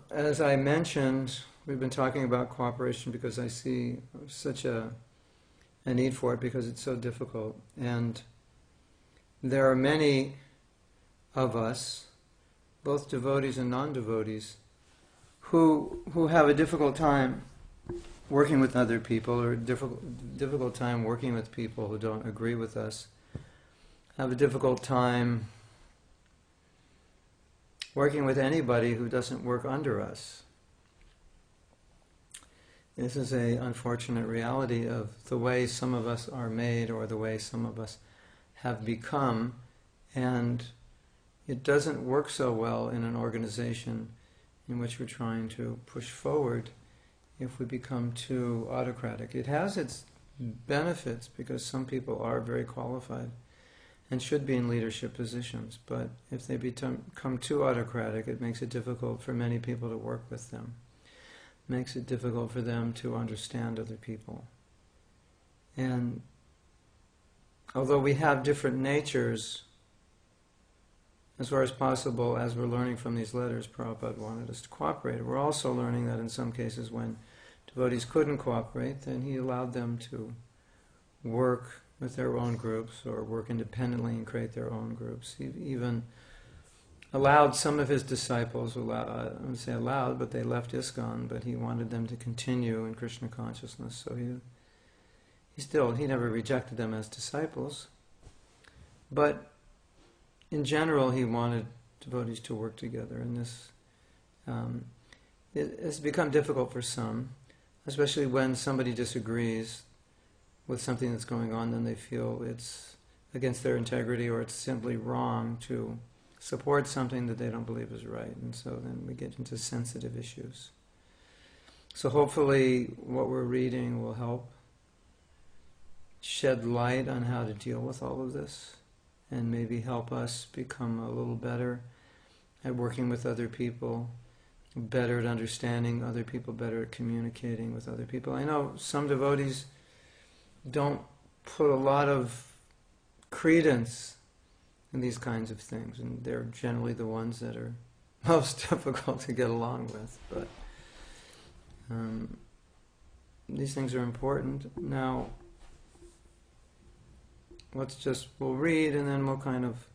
As I mentioned, we've been talking about cooperation because I see such a need for it because it's so difficult. And there are many of us, both devotees and non-devotees, who have a difficult time working with other people, or difficult time working with people who don't agree with us, have a difficult time working with anybody who doesn't work under us. This is an unfortunate reality of the way some of us are made, or the way some of us have become, and it doesn't work so well in an organization in which we're trying to push forward if we become too autocratic. It has its benefits because some people are very qualified and should be in leadership positions, but if they become too autocratic, it makes it difficult for many people to work with them. It makes it difficult for them to understand other people. And although we have different natures, as far as possible, as we're learning from these letters, Prabhupada wanted us to cooperate. We're also learning that in some cases when devotees couldn't cooperate, then he allowed them to work with their own groups or work independently and create their own groups. He even allowed some of his disciples, I wouldn't say allowed, but they left ISKCON, but he wanted them to continue in Krishna consciousness. So he never rejected them as disciples. But in general, he wanted devotees to work together, and this it has become difficult for some, especially when somebody disagrees with something that's going on, then they feel it's against their integrity or it's simply wrong to support something that they don't believe is right, and so then we get into sensitive issues. So hopefully what we're reading will help shed light on how to deal with all of this, and maybe help us become a little better at working with other people, better at understanding other people, better at communicating with other people. I know some devotees don't put a lot of credence in these kinds of things, and they're generally the ones that are most difficult to get along with. But these things are important. Now, we'll read and then we'll kind of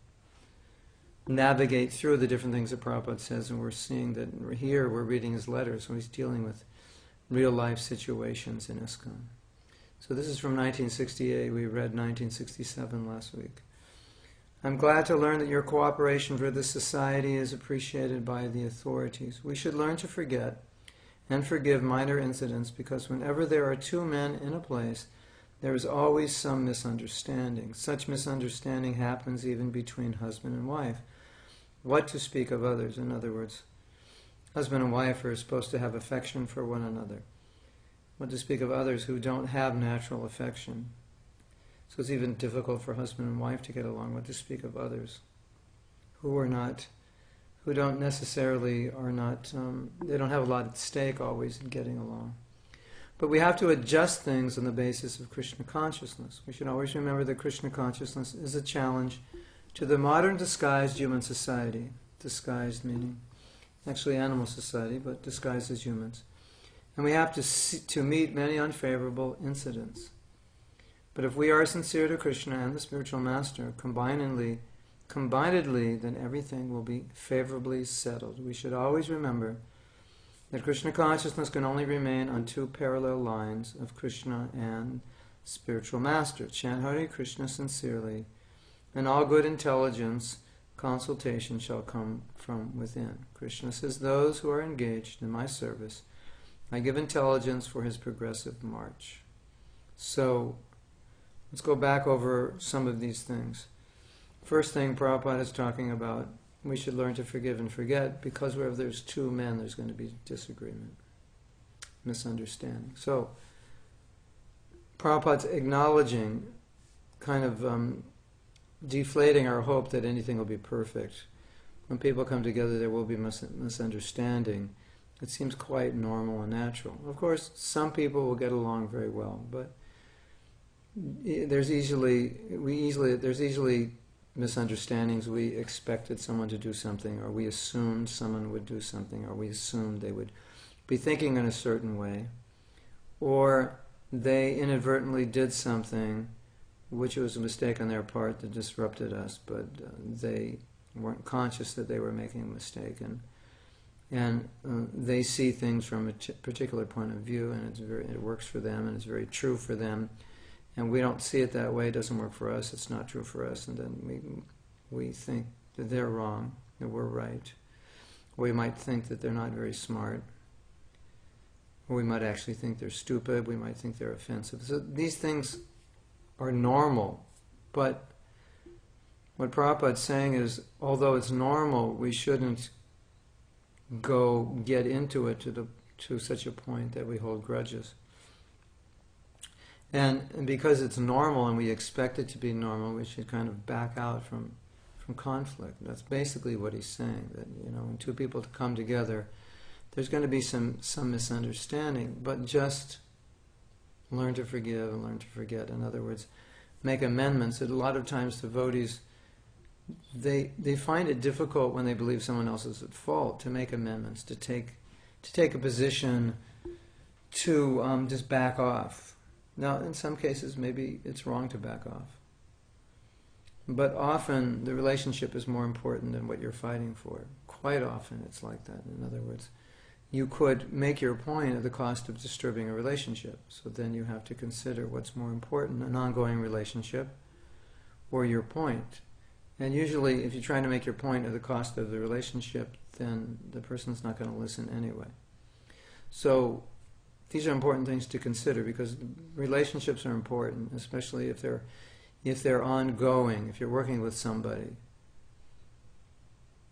navigate through the different things that Prabhupada says, and we're seeing that here we're reading his letters, so he's dealing with real life situations in ISKCON. So this is from 1968. We read 1967 last week. I'm glad to learn that your cooperation for this society is appreciated by the authorities. We should learn to forget and forgive minor incidents, because whenever there are two men in a place, there is always some misunderstanding. Such misunderstanding happens even between husband and wife. What to speak of others? In other words, husband and wife are supposed to have affection for one another. What to speak of others who don't have natural affection? So it's even difficult for husband and wife to get along. What to speak of others who don't necessarily they don't have a lot at stake always in getting along. But we have to adjust things on the basis of Krishna consciousness. We should always remember that Krishna consciousness is a challenge to the modern disguised human society. Disguised meaning actually animal society, but disguised as humans. And we have to meet many unfavorable incidents. But if we are sincere to Krishna and the spiritual master, combinedly, then everything will be favorably settled. We should always remember that Krishna consciousness can only remain on two parallel lines of Krishna and spiritual master. Chant Hare Krishna sincerely, and all good intelligence, consultation shall come from within. Krishna says, those who are engaged in my service, I give intelligence for his progressive march. So, let's go back over some of these things. First thing Prabhupada is talking about, we should learn to forgive and forget, because wherever there's two men, there's going to be disagreement, misunderstanding. So, Prabhupada's acknowledging, kind of deflating our hope that anything will be perfect. When people come together, there will be misunderstanding. It seems quite normal and natural. Of course, some people will get along very well, but there's easily misunderstandings. We expected someone to do something, or we assumed someone would do something, or we assumed they would be thinking in a certain way, or they inadvertently did something which was a mistake on their part that disrupted us, but they weren't conscious that they were making a mistake, and they see things from a particular point of view, and it works for them, and it's very true for them, and we don't see it that way. It doesn't work for us. It's not true for us, and then we think that they're wrong, that we're right. We might think that they're not very smart, or we might actually think they're stupid. We might think they're offensive. So these things are normal, but what Prabhupada's saying is, although it's normal, we shouldn't get into it to such a point that we hold grudges. And because it's normal and we expect it to be normal, we should kind of back out from conflict. That's basically what he's saying, that when two people come together, there's going to be some misunderstanding, but just learn to forgive and learn to forget. In other words, make amendments. A lot of times devotees, they find it difficult when they believe someone else is at fault to make amendments, to take a position, to just back off. Now, in some cases, maybe it's wrong to back off. But often, the relationship is more important than what you're fighting for. Quite often, it's like that. In other words, you could make your point at the cost of disturbing a relationship. So then you have to consider what's more important, an ongoing relationship or your point. And usually, if you're trying to make your point at the cost of the relationship, then the person's not going to listen anyway. So these are important things to consider, because relationships are important, especially if they're ongoing. If you're working with somebody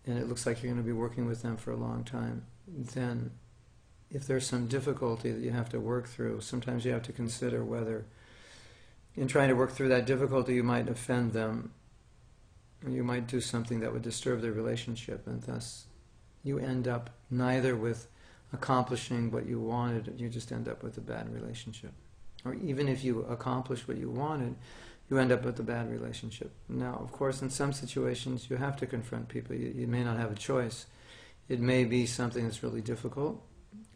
and it looks like you're going to be working with them for a long time, then if there's some difficulty that you have to work through, sometimes you have to consider whether in trying to work through that difficulty you might offend them, or you might do something that would disturb their relationship, and thus you end up neither with accomplishing what you wanted, you just end up with a bad relationship. Or even if you accomplish what you wanted, you end up with a bad relationship. Now, of course, in some situations you have to confront people. You may not have a choice. It may be something that's really difficult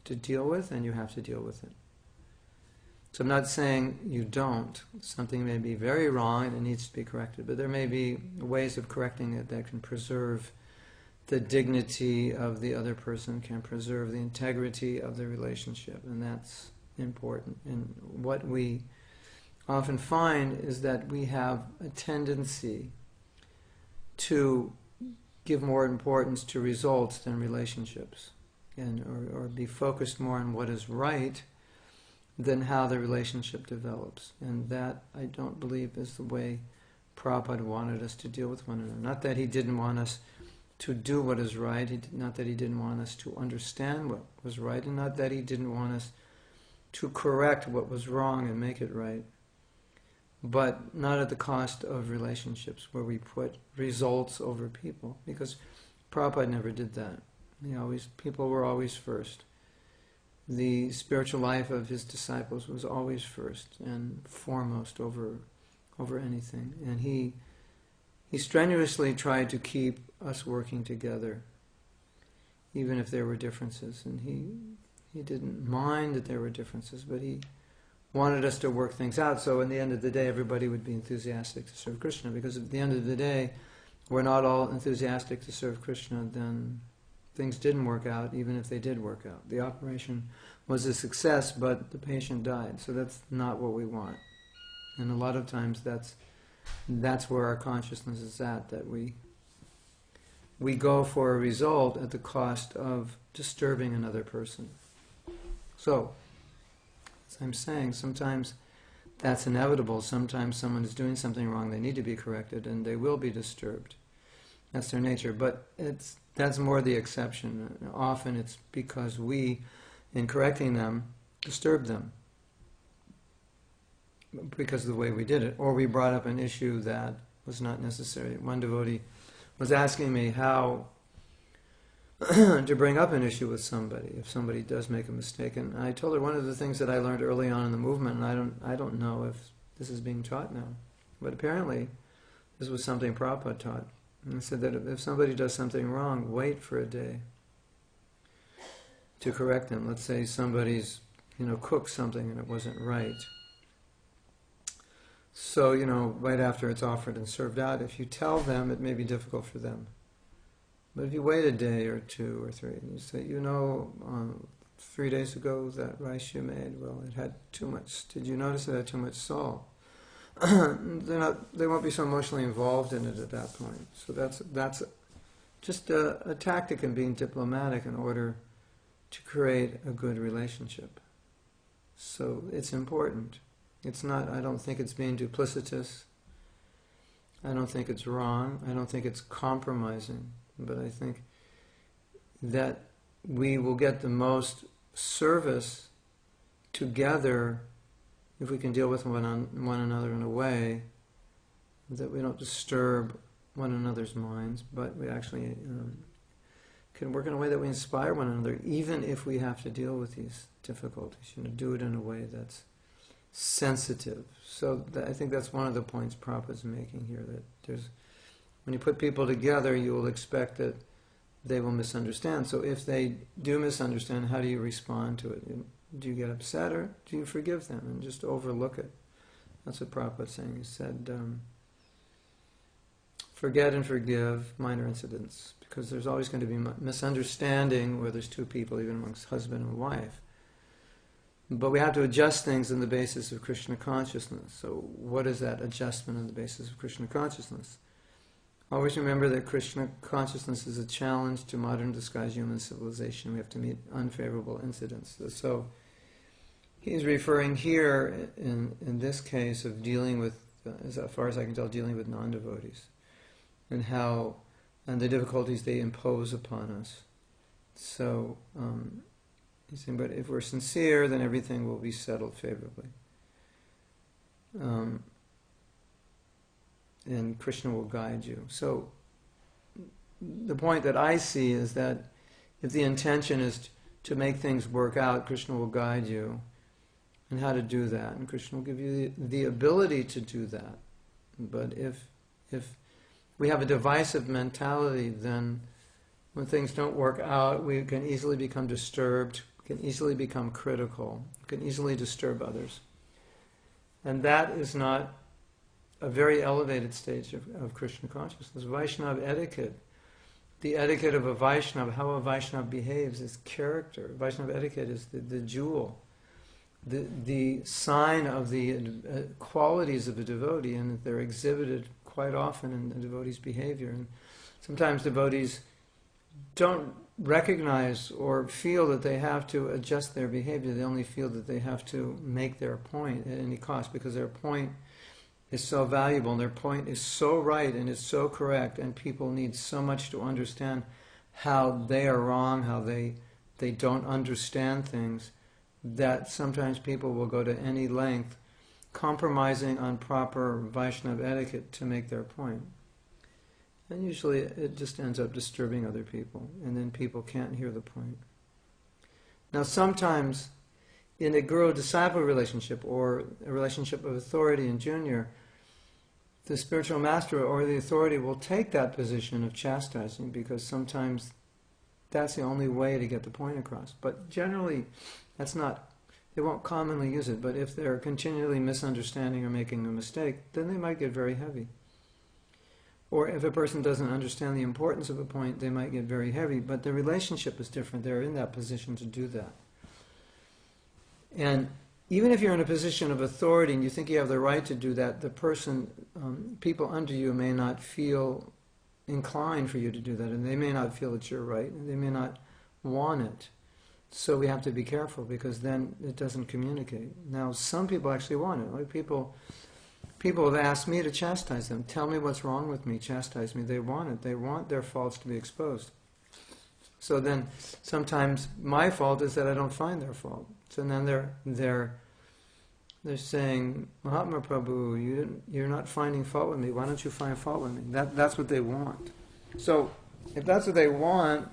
to deal with, and you have to deal with it. So I'm not saying you don't. Something may be very wrong and it needs to be corrected, but there may be ways of correcting it that can preserve the dignity of the other person, can preserve the integrity of the relationship, and that's important. And what we often find is that we have a tendency to give more importance to results than relationships, or be focused more on what is right than how the relationship develops. And that, I don't believe, is the way Prabhupada wanted us to deal with one another. Not that he didn't want us to do what is right, not that he didn't want us to understand what was right, and not that he didn't want us to correct what was wrong and make it right, but not at the cost of relationships where we put results over people, because Prabhupada never did that. People were always first. The spiritual life of his disciples was always first and foremost over anything, and he strenuously tried to keep us working together, even if there were differences. And he didn't mind that there were differences, but he wanted us to work things out, so in the end of the day everybody would be enthusiastic to serve Krishna, because at the end of the day, we're not all enthusiastic to serve Krishna, then things didn't work out, even if they did work out. The operation was a success, but the patient died, so that's not what we want. And a lot of times that's where our consciousness is at, that we go for a result at the cost of disturbing another person. So, as I'm saying, sometimes that's inevitable. Sometimes someone is doing something wrong, they need to be corrected, and they will be disturbed. That's their nature, but that's more the exception. Often it's because we, in correcting them, disturb them because of the way we did it, or we brought up an issue that was not necessary. One devotee was asking me how to bring up an issue with somebody if somebody does make a mistake, and I told her one of the things that I learned early on in the movement, and I don't know if this is being taught now, but apparently This was something Prabhupada taught. And he said that if somebody does something wrong, wait for a day to correct them. Let's say somebody's, cooked something and it wasn't right. So, right after it's offered and served out, if you tell them, it may be difficult for them. But if you wait a day or 2 or 3, and you say, 3 days ago that rice you made, well, it had too much. Did you notice it had too much salt? They won't be so emotionally involved in it at that point. So that's just a tactic in being diplomatic in order to create a good relationship. So it's important. It's not, I don't think it's being duplicitous. I don't think it's wrong. I don't think it's compromising. But I think that we will get the most service together if we can deal with one another in a way that we don't disturb one another's minds, but we actually can work in a way that we inspire one another, even if we have to deal with these difficulties. Do it in a way that's sensitive. So I think that's one of the points Prabhupada's making here, that when you put people together, you will expect that they will misunderstand. So if they do misunderstand, how do you respond to it? Do you get upset, or do you forgive them and just overlook it? That's what Prabhupada's saying. He said, forget and forgive minor incidents, because there's always going to be misunderstanding where there's 2 people, even amongst husband and wife. But we have to adjust things on the basis of Krishna consciousness. So what is that adjustment on the basis of Krishna consciousness? Always remember that Krishna consciousness is a challenge to modern disguised human civilization. We have to meet unfavorable incidents. So he's referring here, in this case, of dealing with, as far as I can tell, dealing with non-devotees, and the difficulties they impose upon us. So he's saying, but if we're sincere, then everything will be settled favorably. And Krishna will guide you. So the point that I see is that if the intention is to make things work out, Krishna will guide you and how to do that. And Krishna will give you the ability to do that. But if we have a divisive mentality, then when things don't work out, we can easily become disturbed, can easily become critical, can easily disturb others. And that is not a very elevated stage of Krishna consciousness. Vaishnava etiquette, the etiquette of a Vaishnava, how a Vaishnava behaves, is character. Vaishnava etiquette is the jewel, the sign of the qualities of a devotee, and they're exhibited quite often in the devotee's behavior. And sometimes devotees don't recognize or feel that they have to adjust their behavior. They only feel that they have to make their point at any cost, because their point is so valuable, and their point is so right and is so correct, and people need so much to understand how they are wrong, how they don't understand things, that sometimes people will go to any length compromising on proper Vaishnava etiquette to make their point. And usually it just ends up disturbing other people, and then people can't hear the point. Now sometimes in a guru-disciple relationship, or a relationship of authority and junior, the spiritual master or the authority will take that position of chastising, because sometimes that's the only way to get the point across. But generally, that's not, they won't commonly use it, but if they're continually misunderstanding or making a mistake, then they might get very heavy. Or if a person doesn't understand the importance of a point, they might get very heavy, but the relationship is different. They're in that position to do that. And even if you're in a position of authority and you think you have the right to do that, the person, people under you may not feel inclined for you to do that, and they may not feel that you're right, and they may not want it. So we have to be careful, because then it doesn't communicate. Now, some people actually want it. Like people have asked me to chastise them. Tell me what's wrong with me, chastise me. They want it. They want their faults to be exposed. So then sometimes my fault is that I don't find their fault. So then they're saying, Mahatma Prabhu, you're not finding fault with me. Why don't you find fault with me? That's what they want. So if that's what they want,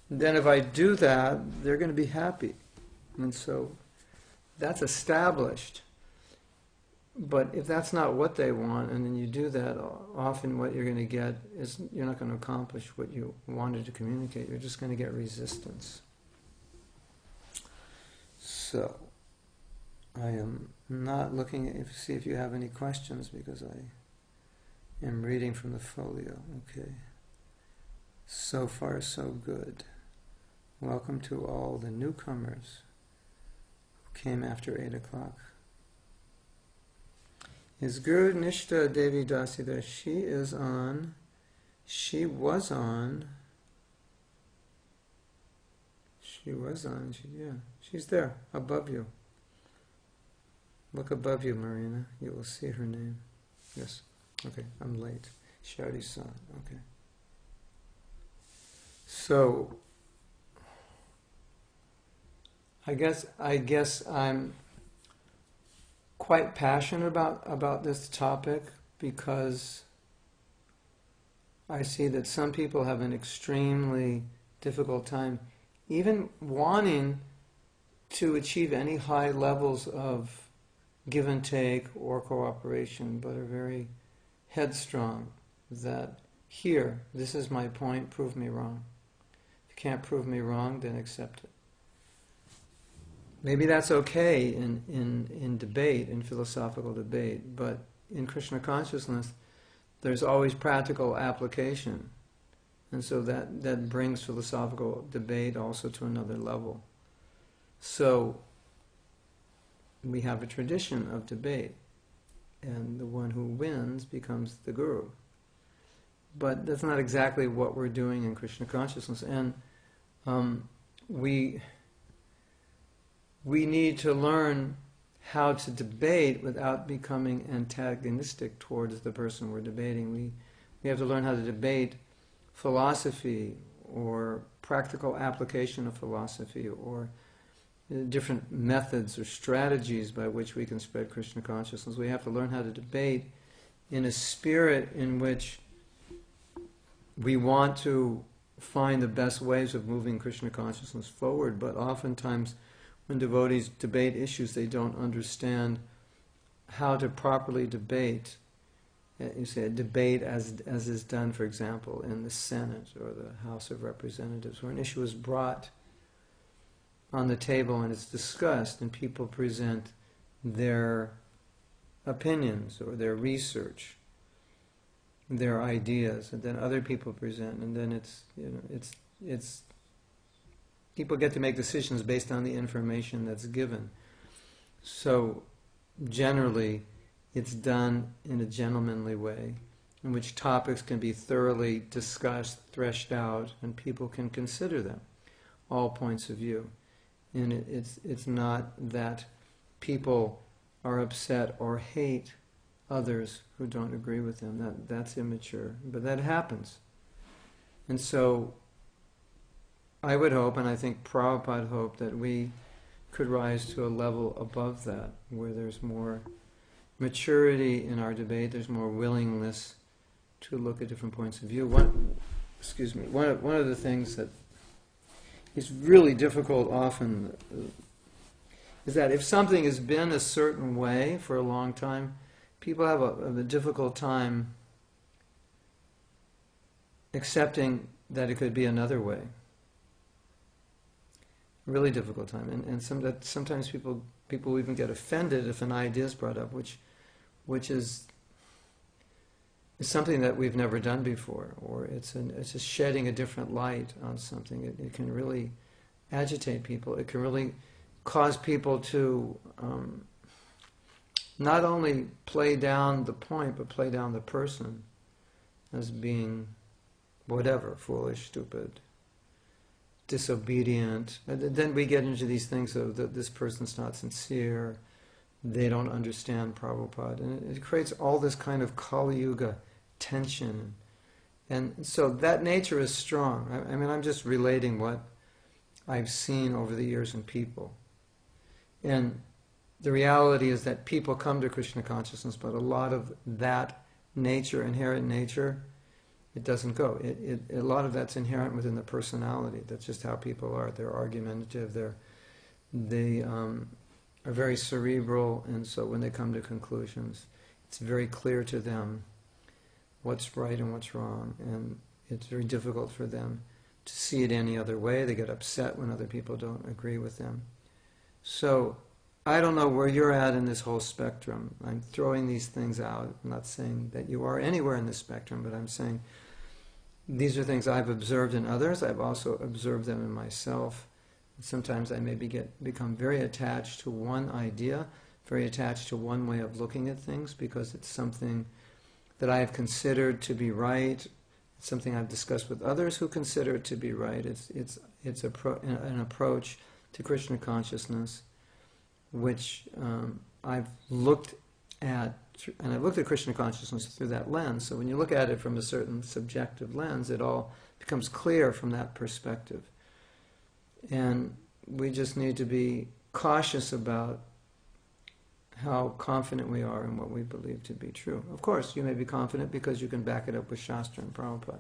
then if I do that, they're going to be happy. And so that's established. But if that's not what they want, and then you do that, often what you're going to get is you're not going to accomplish what you wanted to communicate. You're just going to get resistance. So, I am not looking at see if you have any questions, because I am reading from the folio. Okay. So far, so good. Welcome to all the newcomers who came after 8 o'clock. Is Guru Nishta Devi Dasi there? She was on, she's there, above you. Look above you, Marina. You will see her name. Yes. Okay, I'm late. She already saw it. Okay. So, I guess I'm quite passionate about this topic, because I see that some people have an extremely difficult time even wanting to achieve any high levels of give and take or cooperation, but are very headstrong that, here, this is my point, prove me wrong. If you can't prove me wrong, then accept it. Maybe that's okay in debate, in philosophical debate, but in Krishna consciousness, there's always practical application. And so that brings philosophical debate also to another level. So we have a tradition of debate, and the one who wins becomes the guru. But that's not exactly what we're doing in Krishna consciousness. And we need to learn how to debate without becoming antagonistic towards the person we're debating. We have to learn how to debate philosophy or practical application of philosophy or different methods or strategies by which we can spread Krishna consciousness. We have to learn how to debate in a spirit in which we want to find the best ways of moving Krishna consciousness forward, but oftentimes when devotees debate issues, they don't understand how to properly debate. You say a debate as is done, for example, in the Senate or the House of Representatives, where an issue is brought on the table and it's discussed, and people present their opinions or their research, their ideas, and then other people present, and then it's people get to make decisions based on the information that's given. So generally, it's done in a gentlemanly way, in which topics can be thoroughly discussed, threshed out, and people can consider them, all points of view. And it's not that people are upset or hate others who don't agree with them. That's immature, but that happens. And so I would hope, and I think Prabhupada hoped, that we could rise to a level above that, where there's more maturity in our debate, there's more willingness to look at different points of view. One of the things that is really difficult often is that if something has been a certain way for a long time, people have a difficult time accepting that it could be another way. Really difficult time, and sometimes people even get offended if an idea is brought up, which is something that we've never done before, or it's just shedding a different light on something. It can really agitate people. It can really cause people to not only play down the point, but play down the person as being whatever, foolish, stupid, disobedient. And then we get into these things of that this person's not sincere, they don't understand Prabhupada, and it creates all this kind of Kali Yuga tension. And so that nature is strong. I mean, I'm just relating what I've seen over the years in people. And the reality is that people come to Krishna consciousness, but a lot of that nature, inherent nature, it doesn't go. A lot of that's inherent within the personality. That's just how people are. They're argumentative. They are very cerebral, and so when they come to conclusions, it's very clear to them what's right and what's wrong, and it's very difficult for them to see it any other way. They get upset when other people don't agree with them. So I don't know where you're at in this whole spectrum. I'm throwing these things out. I'm not saying that you are anywhere in this spectrum, but I'm saying these are things I've observed in others. I've also observed them in myself. Sometimes I maybe become very attached to one idea, very attached to one way of looking at things, because it's something that I have considered to be right. It's something I've discussed with others who consider it to be right. It's an approach to Krishna consciousness, which I've looked at, and I've looked at Krishna consciousness through that lens. So when you look at it from a certain subjective lens, it all becomes clear from that perspective. And we just need to be cautious about how confident we are in what we believe to be true. Of course, you may be confident because you can back it up with Shastra and Prabhupada.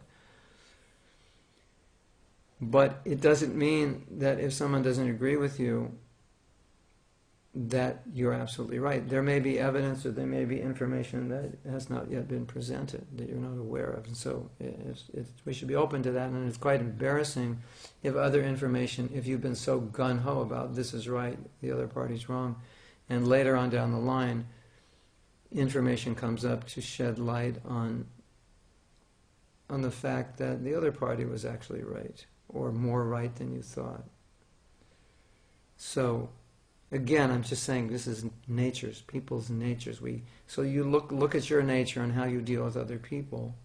But it doesn't mean that if someone doesn't agree with you, that you're absolutely right. There may be evidence or there may be information that has not yet been presented, that you're not aware of. And so we should be open to that, and it's quite embarrassing if other information, if you've been so gung-ho about this is right, the other party's wrong, and later on down the line, information comes up to shed light on the fact that the other party was actually right, or more right than you thought. So, again, I'm just saying this is natures, people's natures. So you look at your nature and how you deal with other people,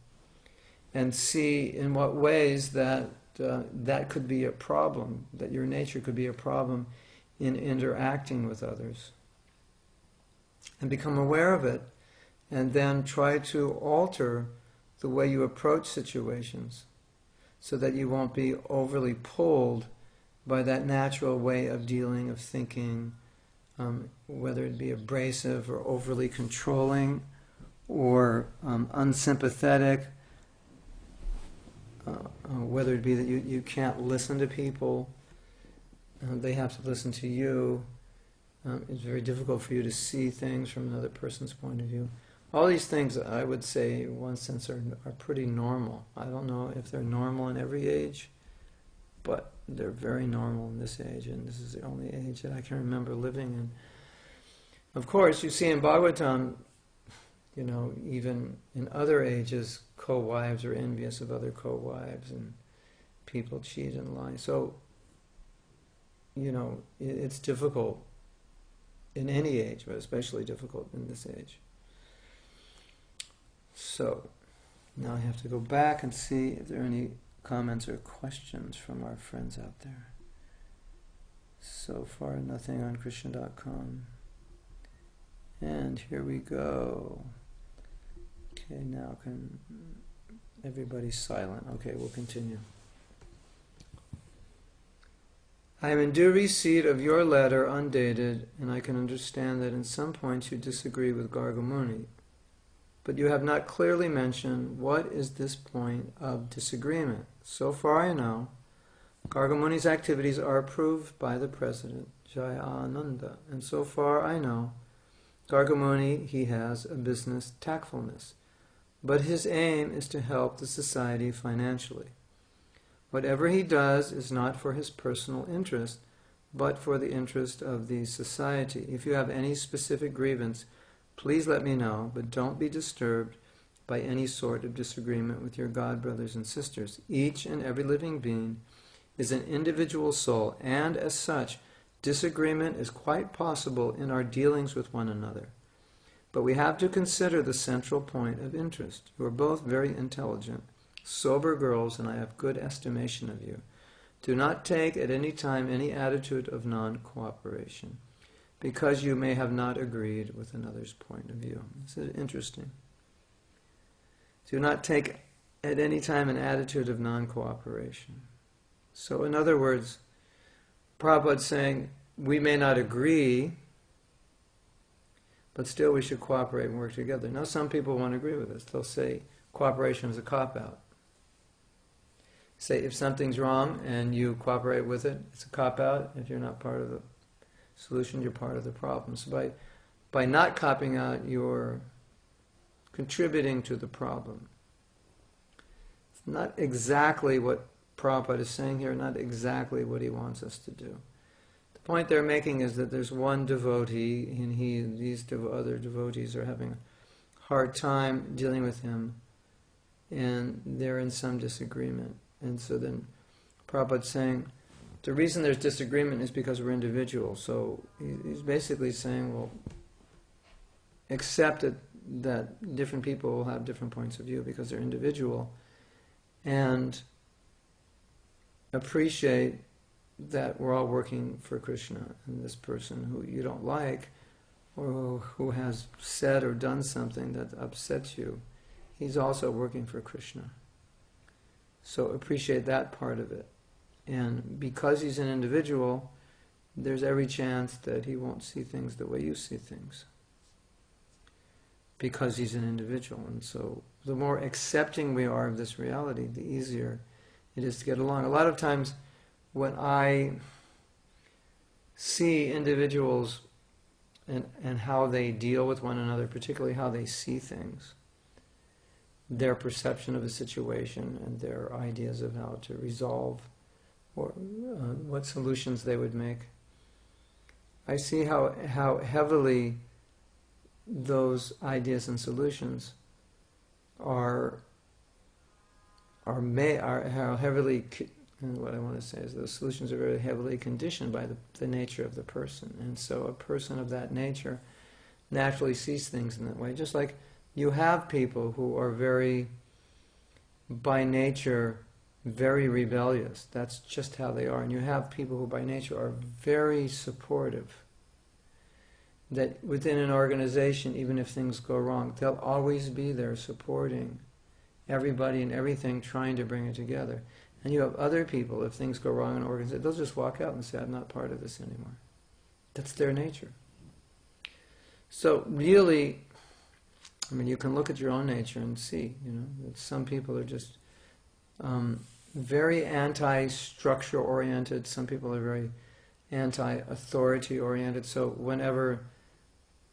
and see in what ways that that could be a problem, that your nature could be a problem in interacting with others. And become aware of it, and then try to alter the way you approach situations so that you won't be overly pulled by that natural way of dealing, of thinking, whether it be abrasive or overly controlling or unsympathetic, whether it be that you can't listen to people, they have to listen to you. It's very difficult for you to see things from another person's point of view. All these things, I would say, in one sense, are pretty normal. I don't know if they're normal in every age, but they're very normal in this age, and this is the only age that I can remember living in. Of course, you see in Bhagavatam, even in other ages, co-wives are envious of other co-wives, and people cheat and lie. So, it's difficult in any age, but especially difficult in this age. So, now I have to go back and see if there are any comments or questions from our friends out there. So far, nothing on Krishna.com. And here we go. Okay, now everybody's silent. Okay, we'll continue. I am in due receipt of your letter undated, and I can understand that in some points you disagree with Gargamuni. But you have not clearly mentioned what is this point of disagreement. So far I know, Gargamuni's activities are approved by the President, Jayananda, and so far I know, Gargamuni, he has a business tactfulness, but his aim is to help the society financially. Whatever he does is not for his personal interest, but for the interest of the society. If you have any specific grievance, please let me know, but don't be disturbed by any sort of disagreement with your God brothers and sisters. Each and every living being is an individual soul, and as such, disagreement is quite possible in our dealings with one another. But we have to consider the central point of interest. You are both very intelligent, sober girls, and I have good estimation of you. Do not take at any time any attitude of non-cooperation, because you may have not agreed with another's point of view. This is interesting. Do not take at any time an attitude of non-cooperation. So in other words, Prabhupada's saying, we may not agree, but still we should cooperate and work together. Now some people won't agree with this. They'll say cooperation is a cop-out. Say if something's wrong and you cooperate with it, it's a cop-out if you're not part of it. solution, you're part of the problem. So by not copying out, you're contributing to the problem. It's not exactly what Prabhupada is saying here, not exactly what he wants us to do. The point they're making is that there's one devotee, and these other devotees are having a hard time dealing with him, and they're in some disagreement. And so then Prabhupada's saying, the reason there's disagreement is because we're individuals. So he's basically saying, well, accept that different people will have different points of view because they're individual, and appreciate that we're all working for Krishna, and this person who you don't like, or who has said or done something that upsets you, he's also working for Krishna. So appreciate that part of it. And because he's an individual, there's every chance that he won't see things the way you see things, because he's an individual. And so the more accepting we are of this reality, the easier it is to get along. A lot of times when I see individuals and how they deal with one another, particularly how they see things, their perception of a situation and their ideas of how to resolve or what solutions they would make, I see how heavily those ideas and solutions are how heavily, and what I want to say is those solutions are very heavily conditioned by the nature of the person. And so a person of that nature naturally sees things in that way. Just like you have people who are very, by nature, very rebellious. That's just how they are. And you have people who by nature are very supportive. That within an organization, even if things go wrong, they'll always be there supporting everybody and everything, trying to bring it together. And you have other people, if things go wrong in an organization, they'll just walk out and say, I'm not part of this anymore. That's their nature. So really, I mean, you can look at your own nature and see, that some people are just very anti-structure oriented, some people are very anti-authority oriented, so whenever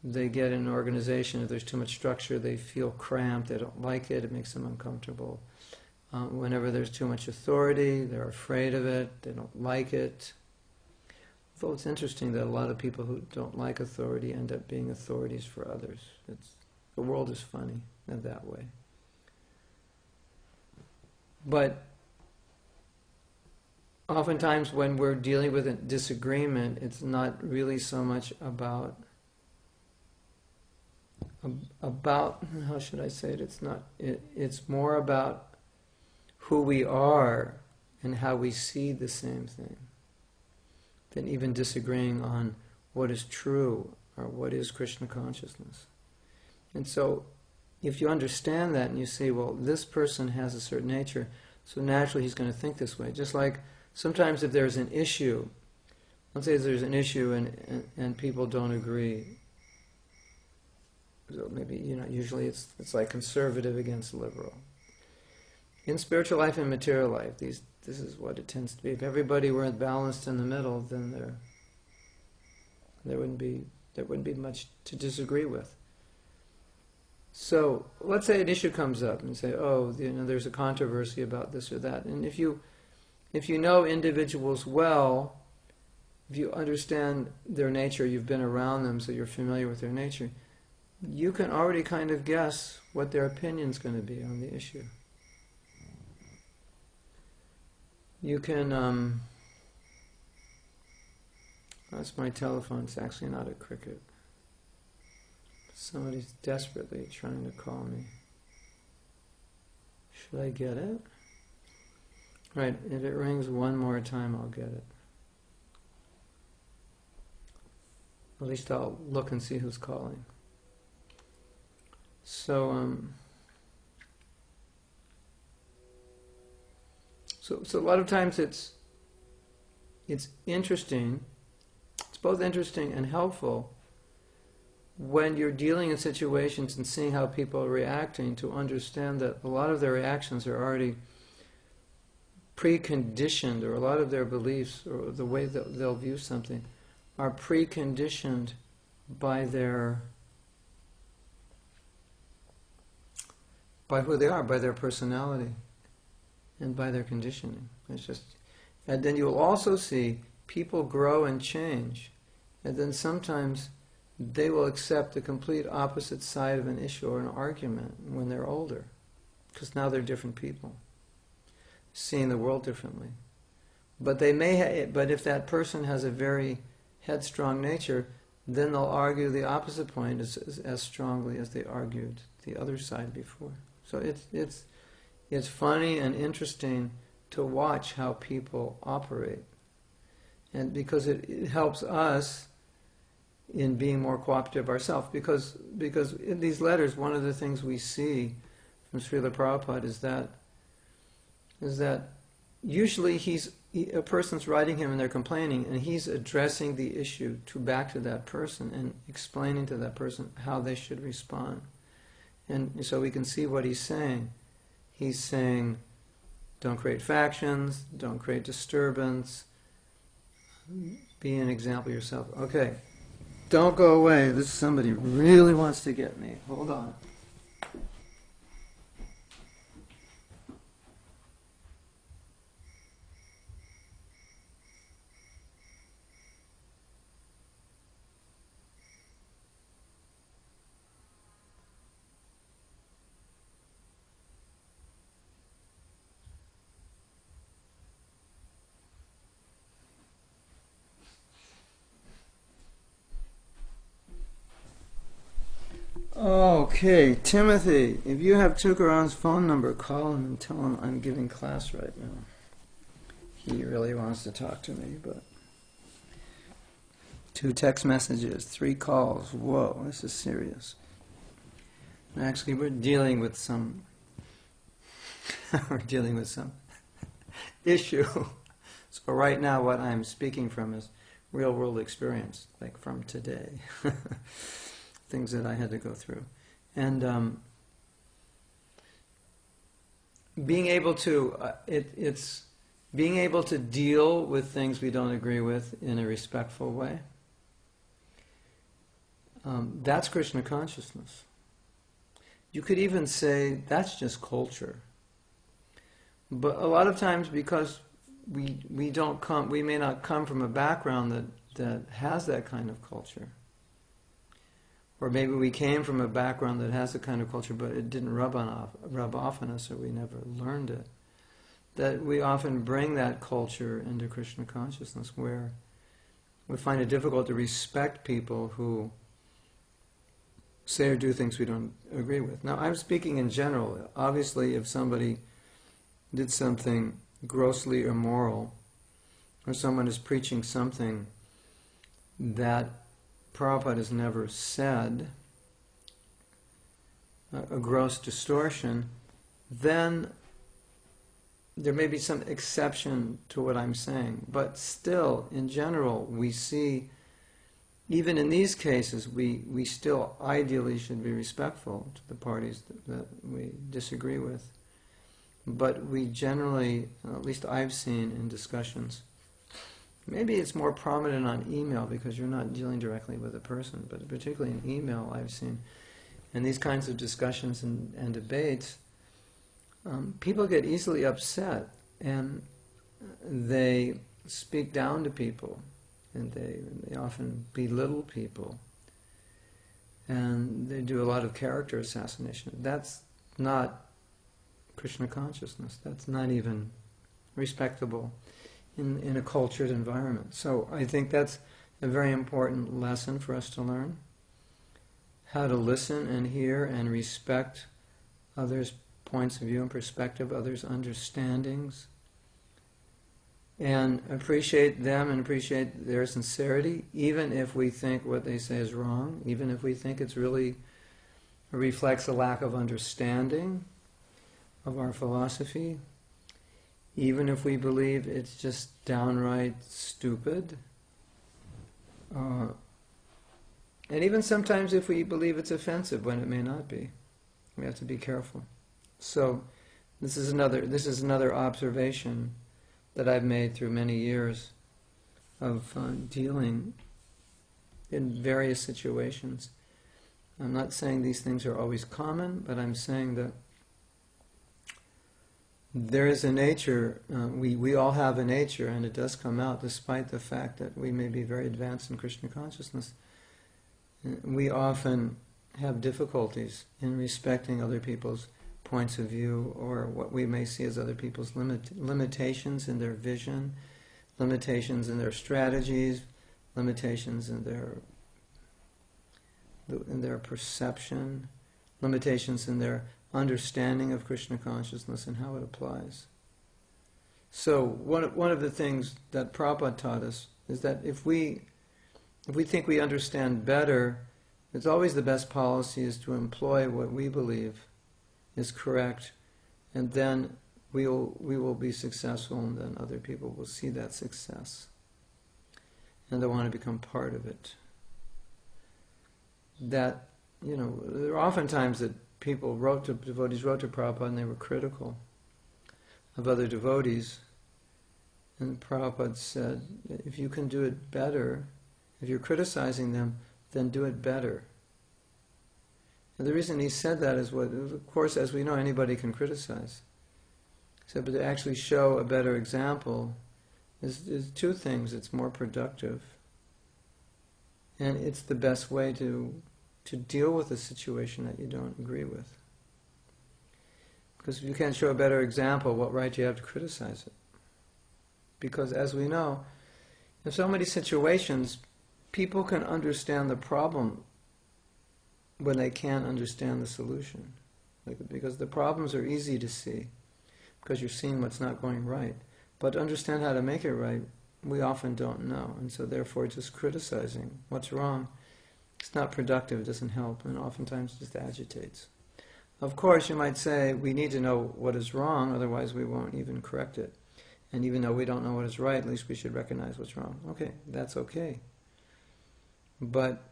they get in an organization, if there's too much structure, they feel cramped, they don't like it, it makes them uncomfortable. Whenever there's too much authority, they're afraid of it, they don't like it. Although it's interesting that a lot of people who don't like authority end up being authorities for others. The world is funny in that way. But oftentimes when we're dealing with a disagreement, it's not really so much about how should I say it? It's more about who we are and how we see the same thing than even disagreeing on what is true or what is Krishna consciousness. And so if you understand that and you say, well, this person has a certain nature, so naturally he's going to think this way. Just like sometimes if there's an issue, let's say there's an issue and people don't agree. So maybe, usually it's like conservative against liberal. In spiritual life and material life, this is what it tends to be. If everybody were balanced in the middle, then there wouldn't be much to disagree with. So let's say an issue comes up and say, there's a controversy about this or that. And if you know individuals well, if you understand their nature, you've been around them, so you're familiar with their nature, you can already kind of guess what their opinion's going to be on the issue. You can, that's my telephone, it's actually not a cricket. Somebody's desperately trying to call me. Should I get it? Right, if it rings one more time, I'll get it. At least I'll look and see who's calling. So a lot of times it's interesting. It's both interesting and helpful when you're dealing in situations and seeing how people are reacting, to understand that a lot of their reactions are already preconditioned, or a lot of their beliefs or the way that they'll view something are preconditioned by who they are, by their personality, and by their conditioning. And then you'll also see people grow and change, and then sometimes they will accept the complete opposite side of an issue or an argument when they're older, because now they're different people, seeing the world differently. But but if that person has a very headstrong nature, then they'll argue the opposite point as strongly as they argued the other side before. So it's funny and interesting to watch how people operate, and because it helps us in being more cooperative ourselves. Because in these letters, one of the things we see from Srila Prabhupada is that usually a person's writing him and they're complaining, and he's addressing the issue back to that person and explaining to that person how they should respond. And so we can see what he's saying. He's saying, don't create factions, don't create disturbance, be an example yourself. Okay, don't go away. This is somebody who really wants to get me. Hold on. Okay, Timothy, if you have Tukaran's phone number, call him and tell him I'm giving class right now. He really wants to talk to me, but 2 text messages, 3 calls. Whoa, this is serious. Actually, we're dealing with some issue. So right now what I'm speaking from is real world experience, like from today. Things that I had to go through. And being able to, it's being able to deal with things we don't agree with in a respectful way. That's Krishna consciousness. You could even say that's just culture. But a lot of times, because we may not come from a background that has that kind of culture. Or maybe we came from a background that has a kind of culture, but it didn't rub off on us, or we never learned it. That we often bring that culture into Krishna consciousness, where we find it difficult to respect people who say or do things we don't agree with. Now, I'm speaking in general. Obviously, if somebody did something grossly immoral, or someone is preaching something that Prabhupada has never said, a gross distortion, then there may be some exception to what I'm saying. But still, in general, we see, even in these cases, we still ideally should be respectful to the parties that we disagree with. But we generally, at least I've seen in discussions, maybe it's more prominent on email because you're not dealing directly with a person, but particularly in email I've seen, in these kinds of discussions and debates, people get easily upset and they speak down to people, and they often belittle people, and they do a lot of character assassination. That's not Krishna consciousness. That's not even respectable in a cultured environment. So I think that's a very important lesson for us to learn. How to listen and hear and respect others' points of view and perspective, others' understandings, and appreciate them and appreciate their sincerity, even if we think what they say is wrong, even if we think it's really reflects a lack of understanding of our philosophy, even if we believe it's just downright stupid, and even sometimes if we believe it's offensive when it may not be. We have to be careful. So this is another observation that I've made through many years of dealing in various situations. I'm not saying these things are always common, but I'm saying that there is a nature, we all have a nature, and it does come out despite the fact that we may be very advanced in Krishna consciousness. We often have difficulties in respecting other people's points of view, or what we may see as other people's limitations in their vision, limitations in their strategies, limitations in their perception, limitations in their understanding of Krishna consciousness and how it applies. So one of the things that Prabhupada taught us is that if we think we understand better, it's always the best policy is to employ what we believe is correct, and then we will be successful, and then other people will see that success, and they want to become part of it. That, there are often times that devotees wrote to Prabhupada and they were critical of other devotees, and Prabhupada said, if you can do it better, if you're criticizing them, then do it better. And the reason he said that is of course, as we know, anybody can criticize. He said, but to actually show a better example is two things. It's more productive, and it's the best way to deal with a situation that you don't agree with. Because if you can't show a better example, what right do you have to criticize it? Because as we know, in so many situations, people can understand the problem when they can't understand the solution. Because the problems are easy to see, because you're seeing what's not going right. But to understand how to make it right, we often don't know. And so therefore just criticizing what's wrong, it's not productive, it doesn't help, and oftentimes just agitates. Of course, you might say, we need to know what is wrong, otherwise we won't even correct it. And even though we don't know what is right, at least we should recognize what's wrong. Okay, that's okay. But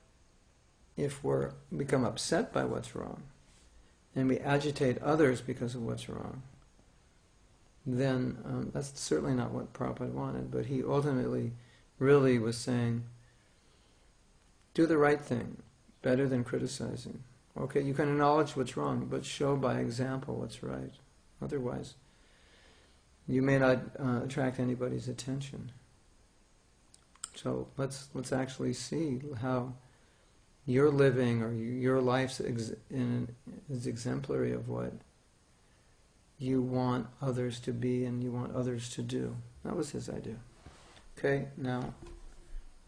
if we become upset by what's wrong, and we agitate others because of what's wrong, then that's certainly not what Prabhupada wanted. But he ultimately really was saying, do the right thing, better than criticizing. Okay, you can acknowledge what's wrong, but show by example what's right. Otherwise, you may not attract anybody's attention. So let's actually see how your living or your life is exemplary of what you want others to be and you want others to do. That was his idea. Okay, now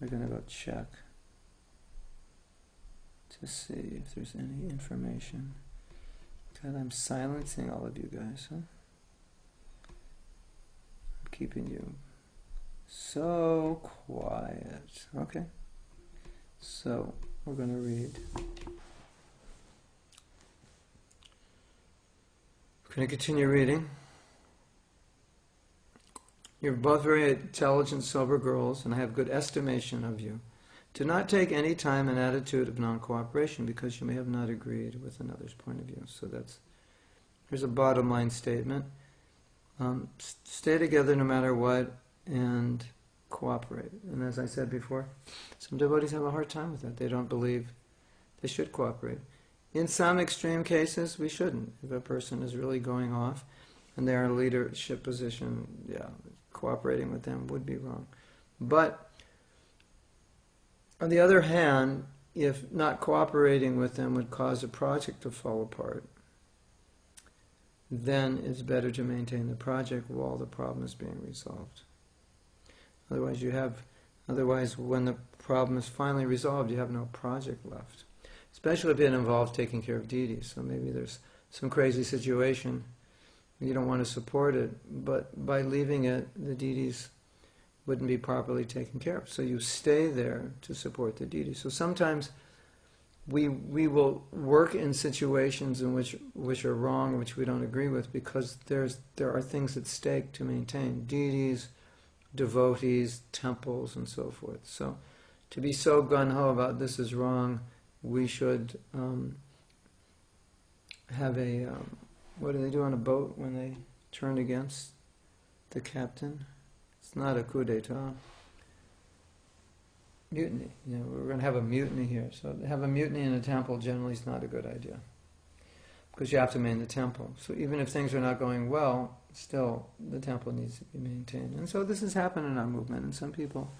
we're going to go check to see if there's any information. God, I'm silencing all of you guys, huh? I'm keeping you so quiet. Okay. So, we're going to read. We're going to continue reading. You're both very intelligent, sober girls, and I have good estimation of you. Do not take any time an attitude of non-cooperation, because you may have not agreed with another's point of view. So here's a bottom line statement. Stay together no matter what, and cooperate. And as I said before, some devotees have a hard time with that. They don't believe they should cooperate. In some extreme cases, we shouldn't. If a person is really going off and they're in a leadership position, cooperating with them would be wrong. But on the other hand, if not cooperating with them would cause a project to fall apart, then it's better to maintain the project while the problem is being resolved. Otherwise, when the problem is finally resolved, you have no project left. Especially if it involves taking care of deities. So maybe there's some crazy situation, you don't want to support it, but by leaving it, the deities wouldn't be properly taken care of. So you stay there to support the deities. So sometimes we will work in situations in which are wrong, which we don't agree with, because there are things at stake to maintain. Deities, devotees, temples, and so forth. So to be so gung-ho about this is wrong, we should have a... what do they do on a boat when they turn against the captain? It's not a coup d'etat. mutiny. We're going to have a mutiny here. So to have a mutiny in a temple generally is not a good idea, because you have to maintain the temple. So even if things are not going well, still the temple needs to be maintained. And so this has happened in our movement, and some people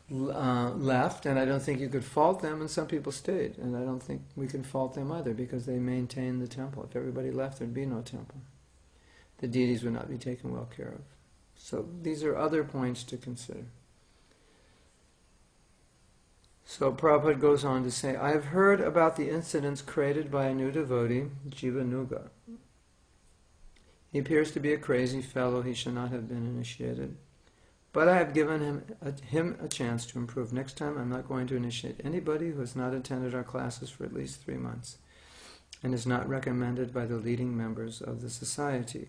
left, and I don't think you could fault them, and some people stayed, and I don't think we can fault them either, because they maintained the temple. If everybody left, there'd be no temple. The deities would not be taken well care of. So these are other points to consider. So Prabhupada goes on to say, I have heard about the incidents created by a new devotee, Jivanuga. He appears to be a crazy fellow. He should not have been initiated. But I have given him a chance to improve. Next time I'm not going to initiate anybody who has not attended our classes for at least 3 months and is not recommended by the leading members of the society.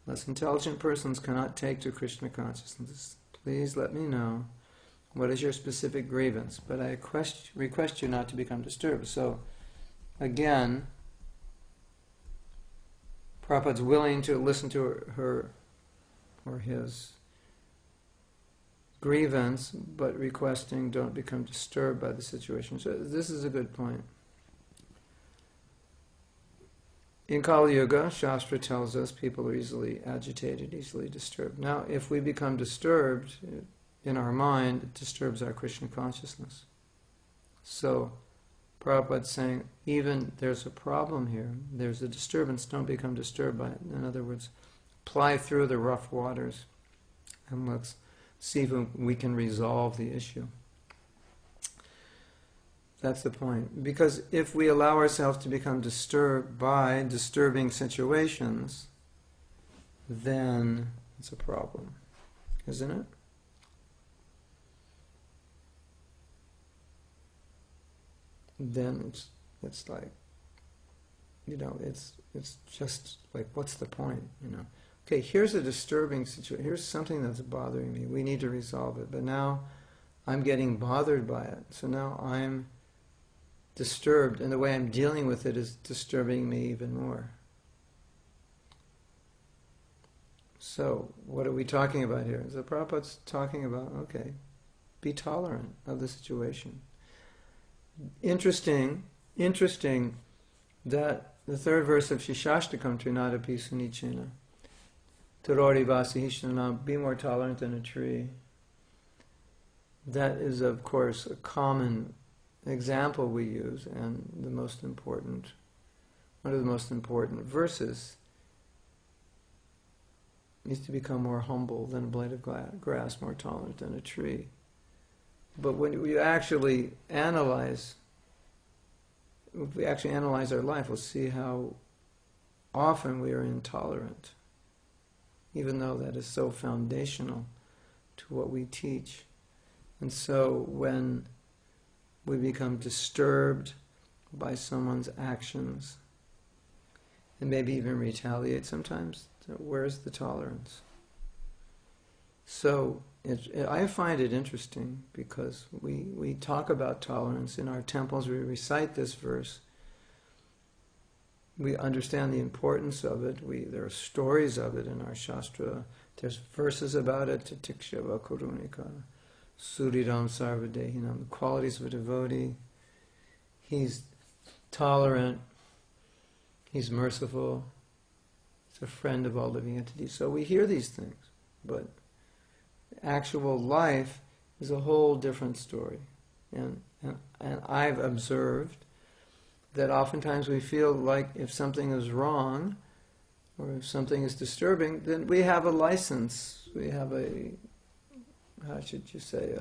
Less intelligent persons cannot take to Krishna consciousness. Please let me know what is your specific grievance, but I request you not to become disturbed. So, again, Prabhupada's willing to listen to her or his grievance, but requesting don't become disturbed by the situation. So this is a good point. In Kali Yuga, Shastra tells us people are easily agitated, easily disturbed. Now, if we become disturbed in our mind, it disturbs our Krishna consciousness. So, Prabhupada's saying, even there's a problem here, there's a disturbance, don't become disturbed by it. In other words, ply through the rough waters, and let's see if we can resolve the issue. That's the point. Because if we allow ourselves to become disturbed by disturbing situations, then it's a problem, isn't it? Then it's like, it's just like, what's the point, Okay, here's a disturbing situation. Here's something that's bothering me. We need to resolve it. But now I'm getting bothered by it. So now I'm disturbed, and the way I'm dealing with it is disturbing me even more. So what are we talking about here? So Prabhupada's talking about, okay, be tolerant of the situation. Interesting that the third verse of Shishashtakam, Trinadapi Sunichena, Tarori Vasihishana, be more tolerant than a tree. That is, of course, a common example we use, and one of the most important verses is to become more humble than a blade of grass, more tolerant than a tree. But when we actually analyze, if we actually analyze our life, we'll see how often we are intolerant, even though that is so foundational to what we teach. And so when we become disturbed by someone's actions, and maybe even retaliate sometimes, where's the tolerance? So I find it interesting because we talk about tolerance in our temples. We recite this verse. We understand the importance of it. There are stories of it in our Shastra. There's verses about it. Titikshava Kurunika, Suridam Sarvadehinam, the qualities of a devotee. He's tolerant. He's merciful. He's a friend of all living entities. So we hear these things, but actual life is a whole different story. And I've observed that oftentimes we feel like if something is wrong or if something is disturbing, then we have a license. We have how should you say,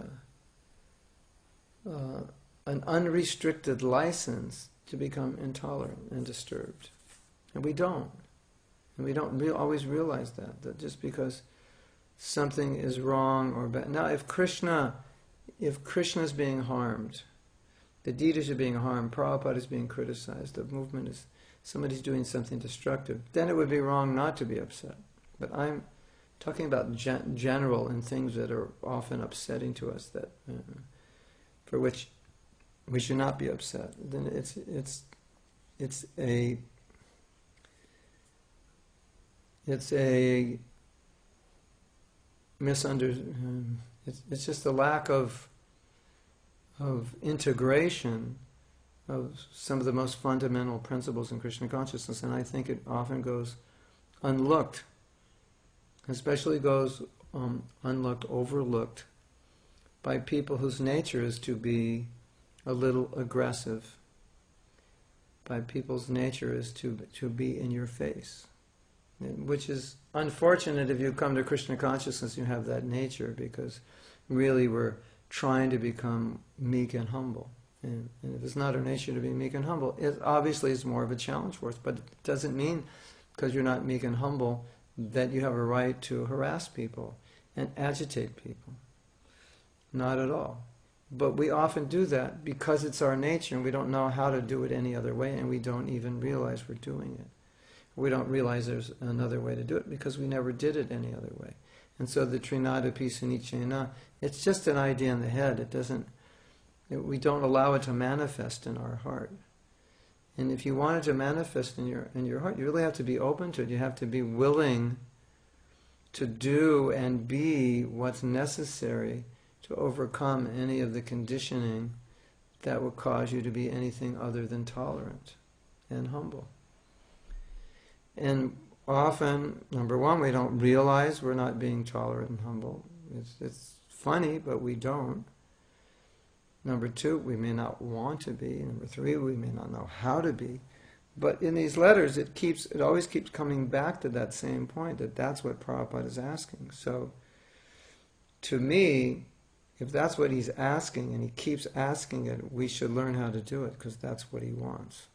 an unrestricted license to become intolerant and disturbed. And we don't. And we don't always realize that just because something is wrong or bad. Now, if Krishna is being harmed, the deities are being harmed, Prabhupada is being criticized, the movement is, somebody's doing something destructive, then it would be wrong not to be upset. But I'm talking about general and things that are often upsetting to us, that for which we should not be upset. Then it's a misunderstanding. It's just a lack of of integration of some of the most fundamental principles in Krishna consciousness, and I think it often goes unlooked, especially goes unlooked, overlooked, by people whose nature is to be a little aggressive, by people's nature is to be in your face, which is unfortunate if you come to Krishna consciousness, you have that nature, because really we're trying to become meek and humble. And if it's not our nature to be meek and humble, it obviously is more of a challenge for us, but it doesn't mean, because you're not meek and humble, that you have a right to harass people and agitate people. Not at all. But we often do that because it's our nature and we don't know how to do it any other way, and we don't even realize we're doing it. We don't realize there's another way to do it because we never did it any other way. And so the Trinada Pisanichena, it's just an idea in the head. We don't allow it to manifest in our heart. And if you want it to manifest in your heart, you really have to be open to it. You have to be willing to do and be what's necessary to overcome any of the conditioning that will cause you to be anything other than tolerant and humble. And often, number one, we don't realize we're not being tolerant and humble. It's funny, but we don't. Number two, we may not want to be. Number three, we may not know how to be. But in these letters, it always keeps coming back to that same point, that that's what Prabhupada is asking. So, to me, if that's what he's asking, and he keeps asking it, we should learn how to do it, because that's what he wants.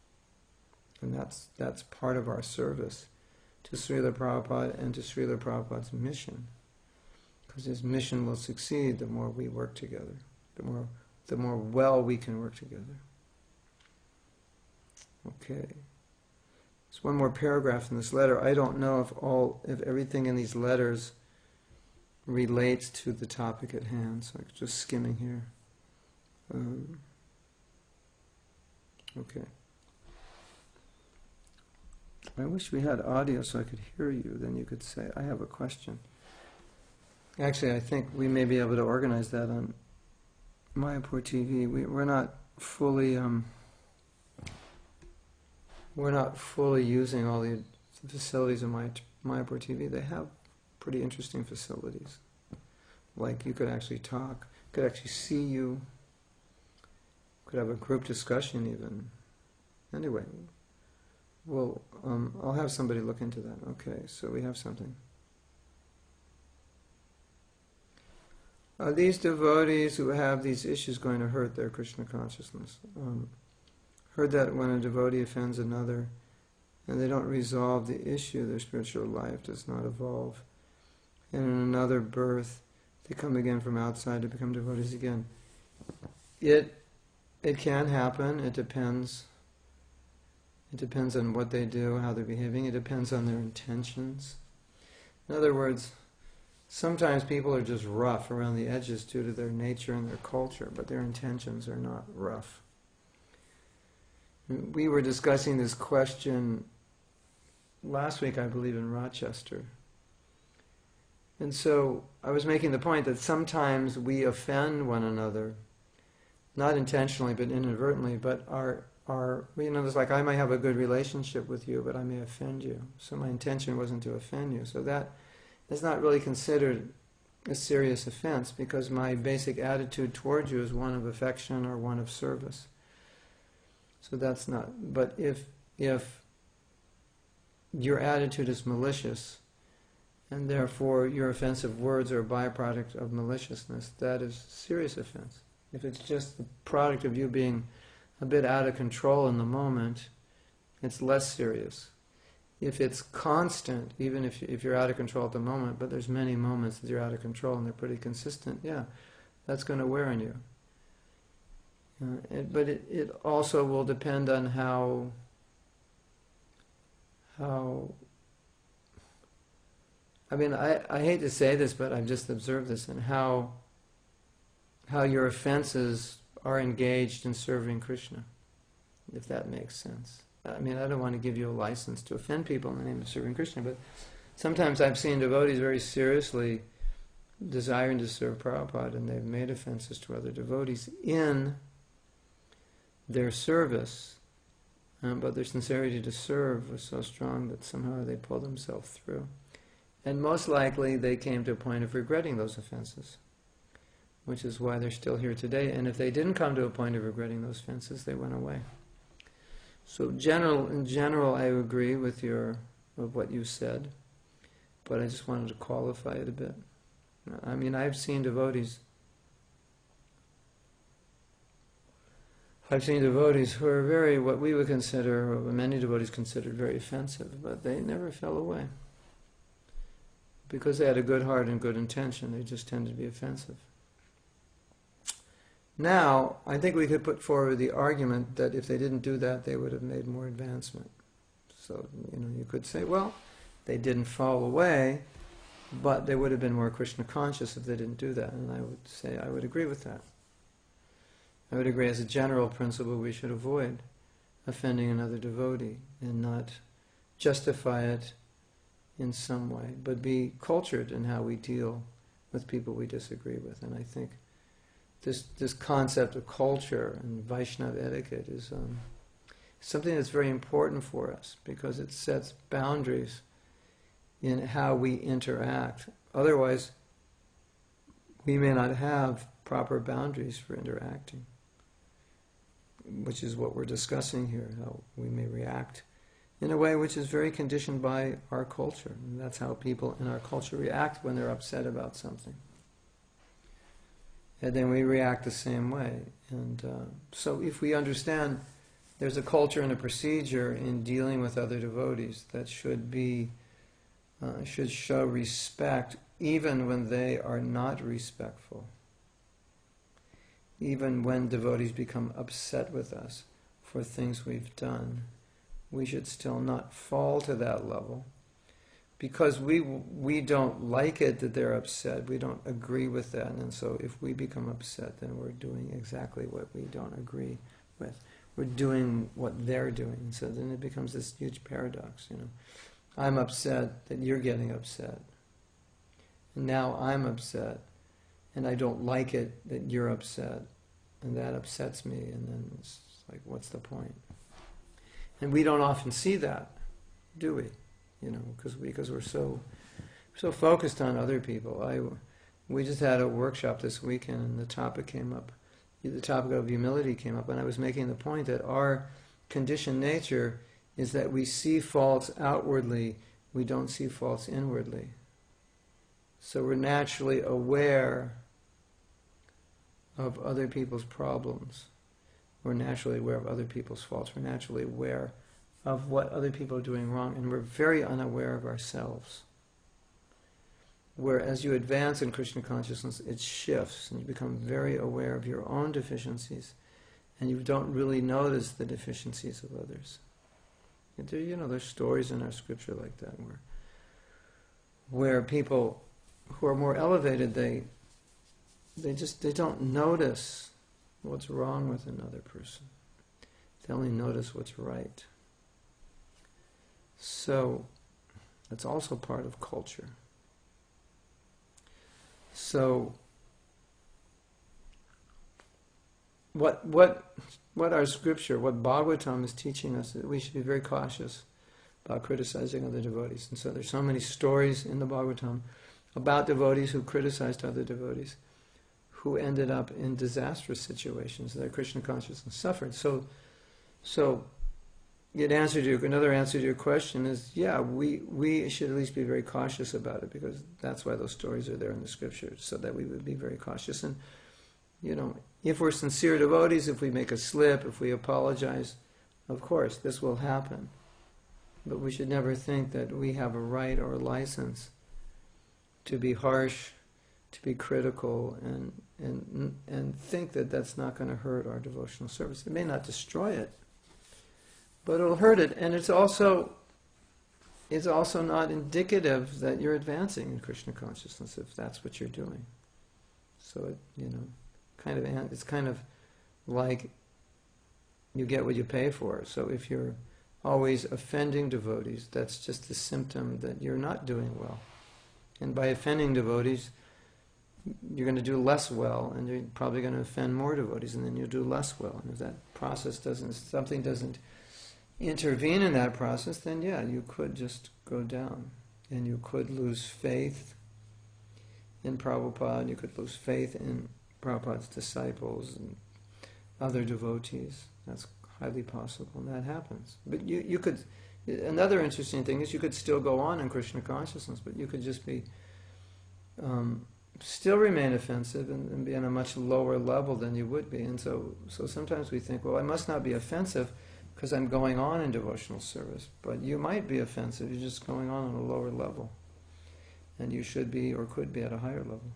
And that's part of our service to Srila Prabhupada and to Srila Prabhupada's mission. Because his mission will succeed the more we work together, the more well we can work together. Okay. There's one more paragraph in this letter. I don't know if everything in these letters relates to the topic at hand, so I'm just skimming here. Okay. I wish we had audio so I could hear you. Then you could say, I have a question. Actually, I think we may be able to organize that on Mayapur TV. We're not fully using all the facilities of Mayapur TV. They have pretty interesting facilities. Like you could actually talk, could actually see you, could have a group discussion even. Anyway, well, I'll have somebody look into that. Okay, so we have something. Are these devotees who have these issues going to hurt their Krishna consciousness? Heard that when a devotee offends another and they don't resolve the issue, their spiritual life does not evolve. And in another birth, they come again from outside to become devotees again. It can happen. It depends. It depends on what they do, how they're behaving. It depends on their intentions. In other words, sometimes people are just rough around the edges due to their nature and their culture, but their intentions are not rough. We were discussing this question last week, I believe, in Rochester. And so I was making the point that sometimes we offend one another, not intentionally but inadvertently, but it's like I might have a good relationship with you, but I may offend you. So my intention wasn't to offend you. So that is not really considered a serious offense, because my basic attitude towards you is one of affection or one of service. So that's not. But if your attitude is malicious, and therefore your offensive words are a byproduct of maliciousness, that is serious offense. If it's just the product of you being a bit out of control in the moment, it's less serious. If it's constant, even if you're out of control at the moment, but there's many moments that you're out of control and they're pretty consistent, yeah, that's going to wear on you. But it also will depend on how I mean, I hate to say this, but I've just observed this, and how your offenses are engaged in serving Krishna, if that makes sense. I mean, I don't want to give you a license to offend people in the name of serving Krishna, but sometimes I've seen devotees very seriously desiring to serve Prabhupada, and they've made offenses to other devotees in their service, but their sincerity to serve was so strong that somehow they pulled themselves through. And most likely they came to a point of regretting those offenses, which is why they're still here today. And if they didn't come to a point of regretting those offenses, they went away. So in general, I agree with what you said, but I just wanted to qualify it a bit. I mean, I've seen devotees who are very, what we would consider, or what many devotees considered very offensive, but they never fell away. Because they had a good heart and good intention, they just tended to be offensive. Now, I think we could put forward the argument that if they didn't do that, they would have made more advancement. So, you could say, well, they didn't fall away, but they would have been more Krishna conscious if they didn't do that. And I would say I would agree with that. I would agree as a general principle we should avoid offending another devotee and not justify it in some way, but be cultured in how we deal with people we disagree with. And I think this concept of culture and Vaishnava etiquette is something that's very important for us because it sets boundaries in how we interact. Otherwise, we may not have proper boundaries for interacting, which is what we're discussing here, how we may react in a way which is very conditioned by our culture. And that's how people in our culture react when they're upset about something. And then we react the same way. And so if we understand there's a culture and a procedure in dealing with other devotees that should show respect even when they are not respectful. Even when devotees become upset with us for things we've done, we should still not fall to that level because we don't like it that they're upset. We don't agree with that. And so if we become upset, then we're doing exactly what we don't agree with. We're doing what they're doing. So then it becomes this huge paradox, I'm upset that you're getting upset. And now I'm upset, and I don't like it that you're upset, and that upsets me, and then it's like, what's the point? And we don't often see that, do we? Because we're so focused on other people. We just had a workshop this weekend, and the topic of humility came up, and I was making the point that our conditioned nature is that we see faults outwardly, we don't see faults inwardly. So we're naturally aware of other people's problems. We're naturally aware of other people's faults. We're naturally aware of what other people are doing wrong, and we're very unaware of ourselves. Where as you advance in Krishna consciousness, it shifts, and you become very aware of your own deficiencies, and you don't really notice the deficiencies of others. There's stories in our scripture like that where people who are more elevated, they don't notice what's wrong with another person. They only notice what's right. So that's also part of culture. So what our scripture, what Bhagavatam is teaching us, that we should be very cautious about criticizing other devotees. And so there's so many stories in the Bhagavatam about devotees who criticized other devotees, who ended up in disastrous situations. Their Krishna consciousness suffered. So another answer to your question is, yeah, we should at least be very cautious about it, because that's why those stories are there in the scriptures, so that we would be very cautious. And if we're sincere devotees, if we make a slip, if we apologize, of course, this will happen. But we should never think that we have a right or a license to be harsh, to be critical, and think that that's not going to hurt our devotional service. It may not destroy it, but it'll hurt it. And it's also not indicative that you're advancing in Krishna consciousness if that's what you're doing. So it's kind of like you get what you pay for. So if you're always offending devotees, that's just a symptom that you're not doing well. And by offending devotees, you're going to do less well, and you're probably going to offend more devotees, and then you'll do less well. And if that process something doesn't intervene in that process, then yeah, you could just go down, and you could lose faith in Prabhupada, you could lose faith in Prabhupada's disciples and other devotees. That's highly possible, and that happens. But you could, another interesting thing is you could still go on in Krishna consciousness, but you could just be, still remain offensive and be on a much lower level than you would be. And so sometimes we think, well, I must not be offensive because I'm going on in devotional service. But you might be offensive, you're just going on a lower level. And you should be or could be at a higher level.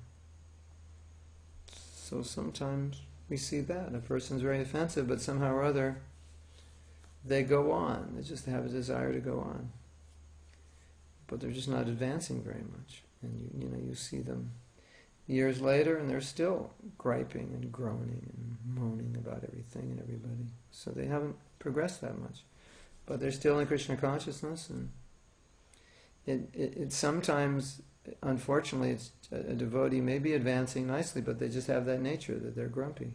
So sometimes we see that. A person's very offensive, but somehow or other, they go on. They just have a desire to go on. But they're just not advancing very much. And you see them years later, and they're still griping and groaning and moaning about everything and everybody. So they haven't progressed that much. But they're still in Krishna consciousness, and it sometimes, unfortunately, it's a devotee may be advancing nicely, but they just have that nature that they're grumpy,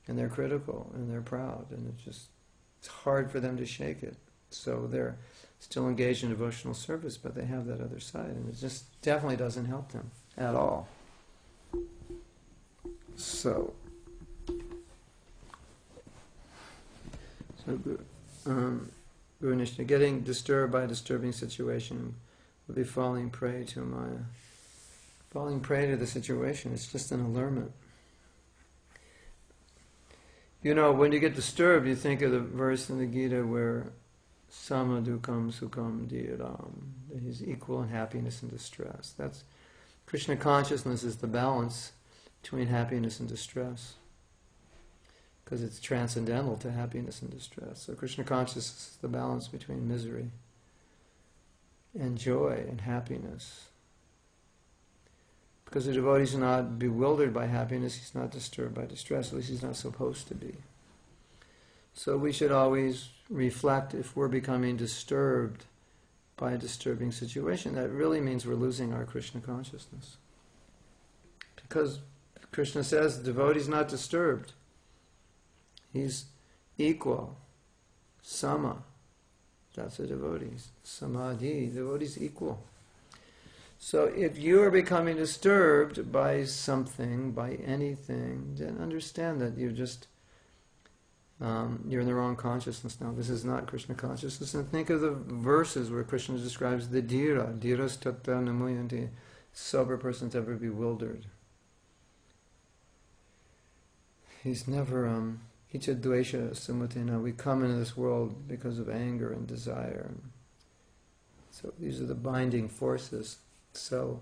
and they're critical, and they're proud, and it's hard for them to shake it. So they're still engaged in devotional service, but they have that other side, and it just definitely doesn't help them at all. So Guru Nishna, getting disturbed by a disturbing situation would be falling prey to Maya. Falling prey to the situation, it's just an allurement. When you get disturbed, you think of the verse in the Gita where Sama Dukam Sukam Dhiram, that he's equal in happiness and distress. That's Krishna consciousness is the balance between happiness and distress, because it's transcendental to happiness and distress. So Krishna consciousness is the balance between misery and joy and happiness. Because the devotee is not bewildered by happiness, he's not disturbed by distress, at least he's not supposed to be. So we should always reflect if we're becoming disturbed by a disturbing situation. That really means we're losing our Krishna consciousness. Because Krishna says the devotee is not disturbed. He's equal. Sama. That's a devotee. Samadhi. The devotee is equal. So if you are becoming disturbed by something, by anything, then understand that you're in the wrong consciousness now. This is not Krishna consciousness. And think of the verses where Krishna describes the dhira. Dhiras tatta namuyanti. Sober person's ever bewildered. He's never, hicha dvesha sumutena. We come into this world because of anger and desire. So these are the binding forces. So,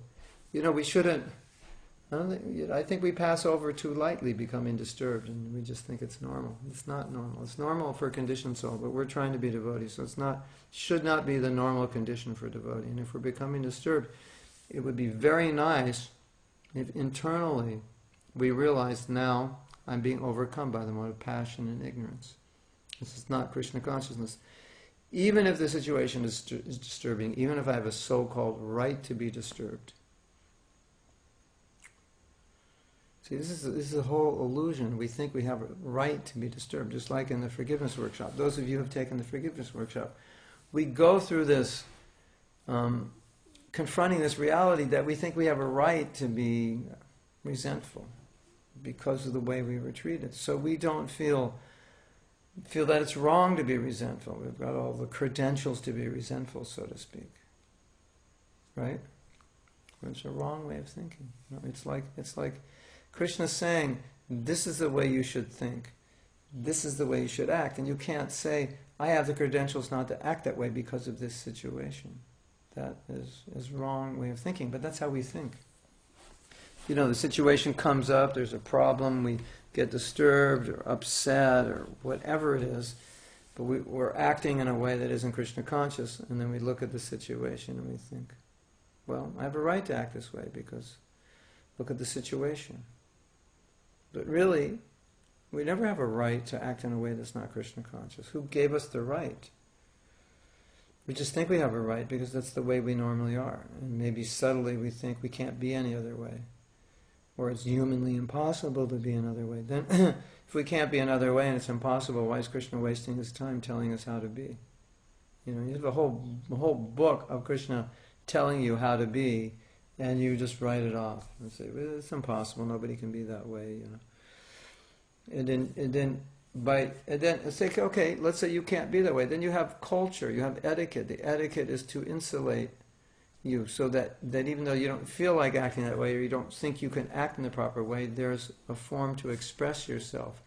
we shouldn't, I think we pass over too lightly becoming disturbed, and we just think it's normal. It's not normal. It's normal for a conditioned soul, but we're trying to be devotees, so should not be the normal condition for a devotee. And if we're becoming disturbed, it would be very nice if internally we realize now I'm being overcome by the mode of passion and ignorance. This is not Krishna consciousness. Even if the situation is disturbing, even if I have a so-called right to be disturbed. See, this is a whole illusion. We think we have a right to be disturbed, just like in the forgiveness workshop. Those of you who have taken the forgiveness workshop, we go through this, confronting this reality that we think we have a right to be resentful because of the way we were treated. So we don't feel that it's wrong to be resentful. We've got all the credentials to be resentful, so to speak. Right? It's a wrong way of thinking. It's like Krishna's saying, this is the way you should think. This is the way you should act. And you can't say, I have the credentials not to act that way because of this situation. That is wrong way of thinking, but that's how we think. The situation comes up, there's a problem, we get disturbed or upset or whatever it is, but we're acting in a way that isn't Krishna conscious, and then we look at the situation and we think, well, I have a right to act this way because look at the situation. But really, we never have a right to act in a way that's not Krishna conscious. Who gave us the right? We just think we have a right because that's the way we normally are. And maybe subtly we think we can't be any other way. or it's humanly impossible to be another way. Then, if we can't be another way and it's impossible, why is Krishna wasting his time telling us how to be? You know, you have a whole book of Krishna telling you how to be, and you just write it off and say, well, it's impossible, nobody can be that way, you know. And then it's like, okay, let's say you can't be that way. Then you have culture, you have etiquette. The etiquette is to insulate you so that even though you don't feel like acting that way, or you don't think you can act in the proper way, there's a form to express yourself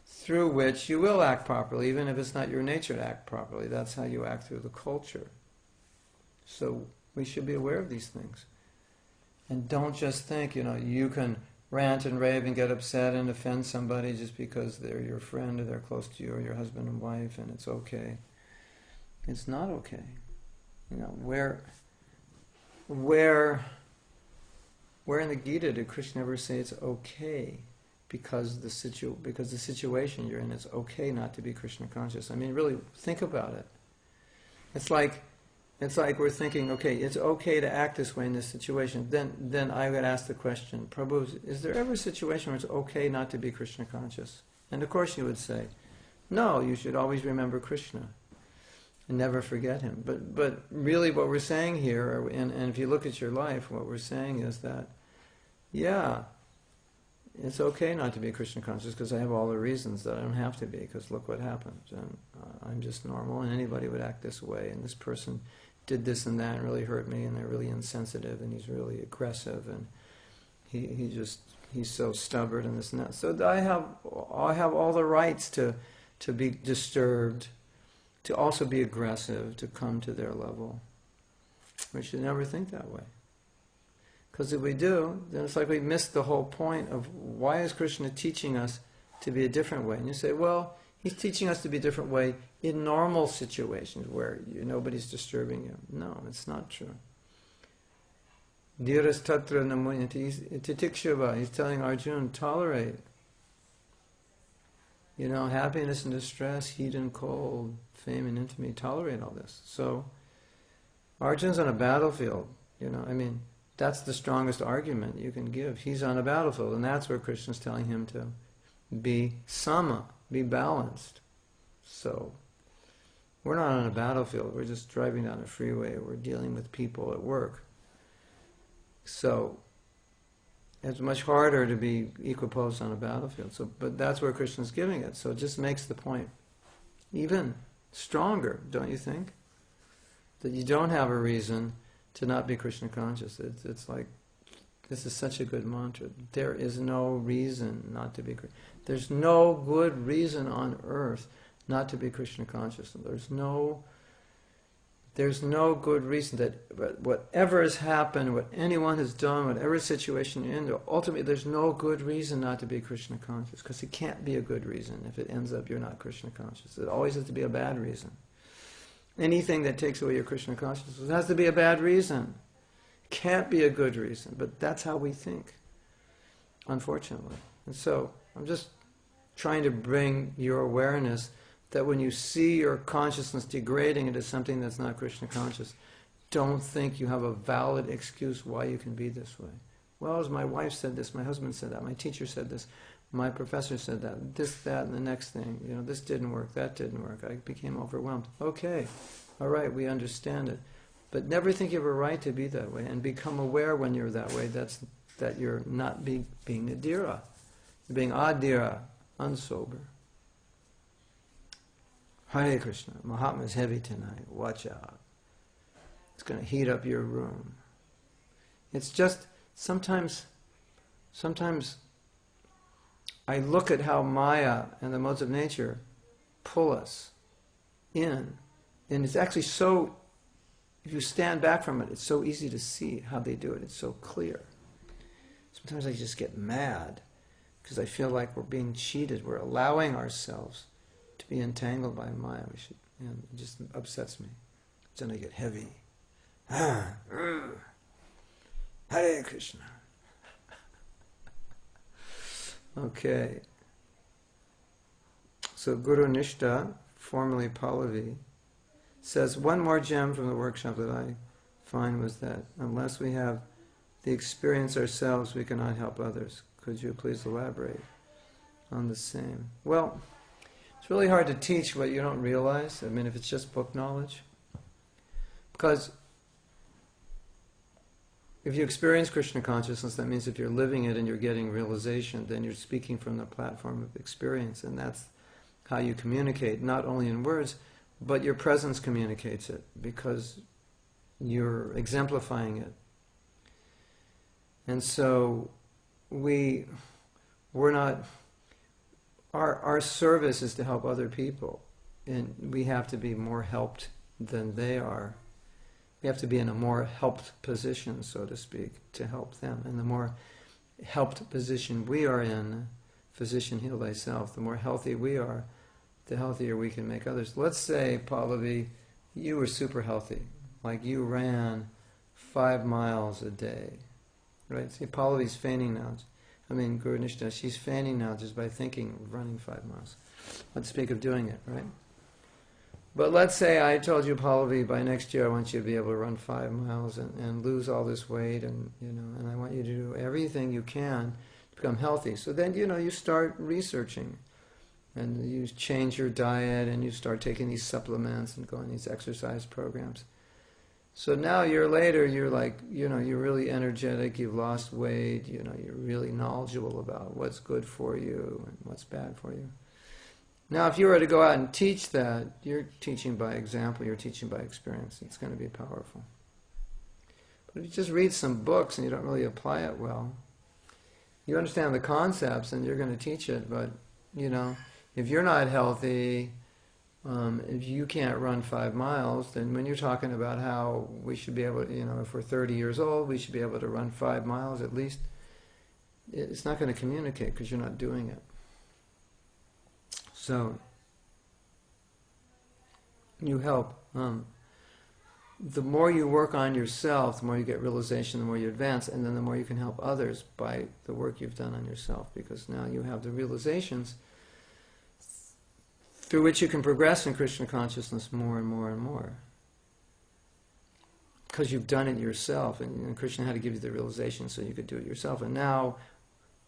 through which you will act properly, even if it's not your nature to act properly. That's how you act through the culture. So we should be aware of these things. And don't just think, you know, you can rant and rave and get upset and offend somebody just because they're your friend or they're close to you or your husband and wife, and it's okay. It's not okay. You know, where in the Gita did Krishna ever say it's okay because the situation you're in, it's okay not to be Krishna conscious? I mean, really think about it. It's like we're thinking, okay, it's okay to act this way in this situation. Then I would ask the question, Prabhu, is there ever a situation where it's okay not to be Krishna conscious? And of course you would say, no, you should always remember Krishna and never forget him. But really what we're saying here, and if you look at your life, what we're saying is that, yeah, it's okay not to be Krishna conscious because I have all the reasons that I don't have to be, because look what happened. And I'm just normal, and anybody would act this way, and this person did this and that and really hurt me, and they're really insensitive, and he's really aggressive, and he's so stubborn and this and that. So I have all the rights to be disturbed, to also be aggressive, to come to their level. We should never think that way. Because if we do, then it's like we missed the whole point of why is Krishna teaching us to be a different way. And you say, well, he's teaching us to be a different way in normal situations where nobody's disturbing you. No, it's not true. Dhiras tatra namunyati titikshava. He's telling Arjuna, tolerate. You know, happiness and distress, heat and cold, fame and infamy, tolerate all this. So, Arjuna's on a battlefield, you know, I mean, that's the strongest argument you can give. He's on a battlefield, and that's where Krishna's telling him to be sama, be balanced. So, we're not on a battlefield, we're just driving down a freeway, we're dealing with people at work. So, it's much harder to be equiposed on a battlefield. So, but that's where Krishna's giving it. So it just makes the point even stronger, don't you think? That you don't have a reason to not be Krishna conscious. It's like, this is such a good mantra. There is no reason not to be Krishna. There's no good reason on earth not to be Krishna conscious. There's no good reason that whatever has happened, what anyone has done, whatever situation you're in, ultimately there's no good reason not to be Krishna conscious, because it can't be a good reason if it ends up you're not Krishna conscious. It always has to be a bad reason. Anything that takes away your Krishna consciousness has to be a bad reason. It can't be a good reason, but that's how we think, unfortunately. And so, I'm just trying to bring your awareness that when you see your consciousness degrading into something that's not Krishna conscious, don't think you have a valid excuse why you can be this way. Well, as my wife said this, my husband said that, my teacher said this, my professor said that, this, that, and the next thing, this didn't work, that didn't work, I became overwhelmed. Okay, all right, we understand it. But never think you have a right to be that way, and become aware when you're that way, that you're not being adhira. You're being adhira, unsober. Hare Krishna. Mahatma is heavy tonight. Watch out. It's going to heat up your room. It's just, sometimes I look at how Maya and the modes of nature pull us in. And it's actually so, if you stand back from it, it's so easy to see how they do it. It's so clear. Sometimes I just get mad because I feel like we're being cheated. We're allowing ourselves to be entangled by Maya. And it just upsets me. Then I get heavy. Hare Krishna. Okay. So Guru Nishta, formerly Pallavi, says one more gem from the workshop that I find was that unless we have the experience ourselves, we cannot help others. Could you please elaborate on the same? Well, it's really hard to teach what you don't realize. I mean, if it's just book knowledge. Because if you experience Krishna consciousness, that means if you're living it and you're getting realization, then you're speaking from the platform of experience, and that's how you communicate, not only in words, but your presence communicates it, because you're exemplifying it. And so we're not, our service is to help other people, and we have to be more helped than they are. We have to be in a more helped position, so to speak, to help them. And the more helped position we are in, physician, heal thyself, the more healthy we are, the healthier we can make others. Let's say, Pallavi, you were super healthy, like you ran 5 miles a day, right? See, Pallavi's feigning now. Guru Nishta, she's feigning now just by thinking of running 5 miles. Let's speak of doing it, right? But let's say I told you, Pallavi, by next year I want you to be able to run 5 miles and lose all this weight, and and I want you to do everything you can to become healthy. So then you start researching, and you change your diet, and you start taking these supplements and going these exercise programs. So now a year later, you're like, you're really energetic, you've lost weight, you're really knowledgeable about what's good for you and what's bad for you. Now, if you were to go out and teach that, you're teaching by example, you're teaching by experience. It's going to be powerful. But if you just read some books and you don't really apply it well, you understand the concepts and you're going to teach it, but, if you're not healthy, if you can't run 5 miles, then when you're talking about how we should be able to, if we're 30 years old, we should be able to run 5 miles at least, it's not going to communicate because you're not doing it. So, you help. The more you work on yourself, the more you get realization, the more you advance, and then the more you can help others by the work you've done on yourself, because now you have the realizations through which you can progress in Krishna consciousness more and more and more. Because you've done it yourself, and Krishna had to give you the realization so you could do it yourself. And now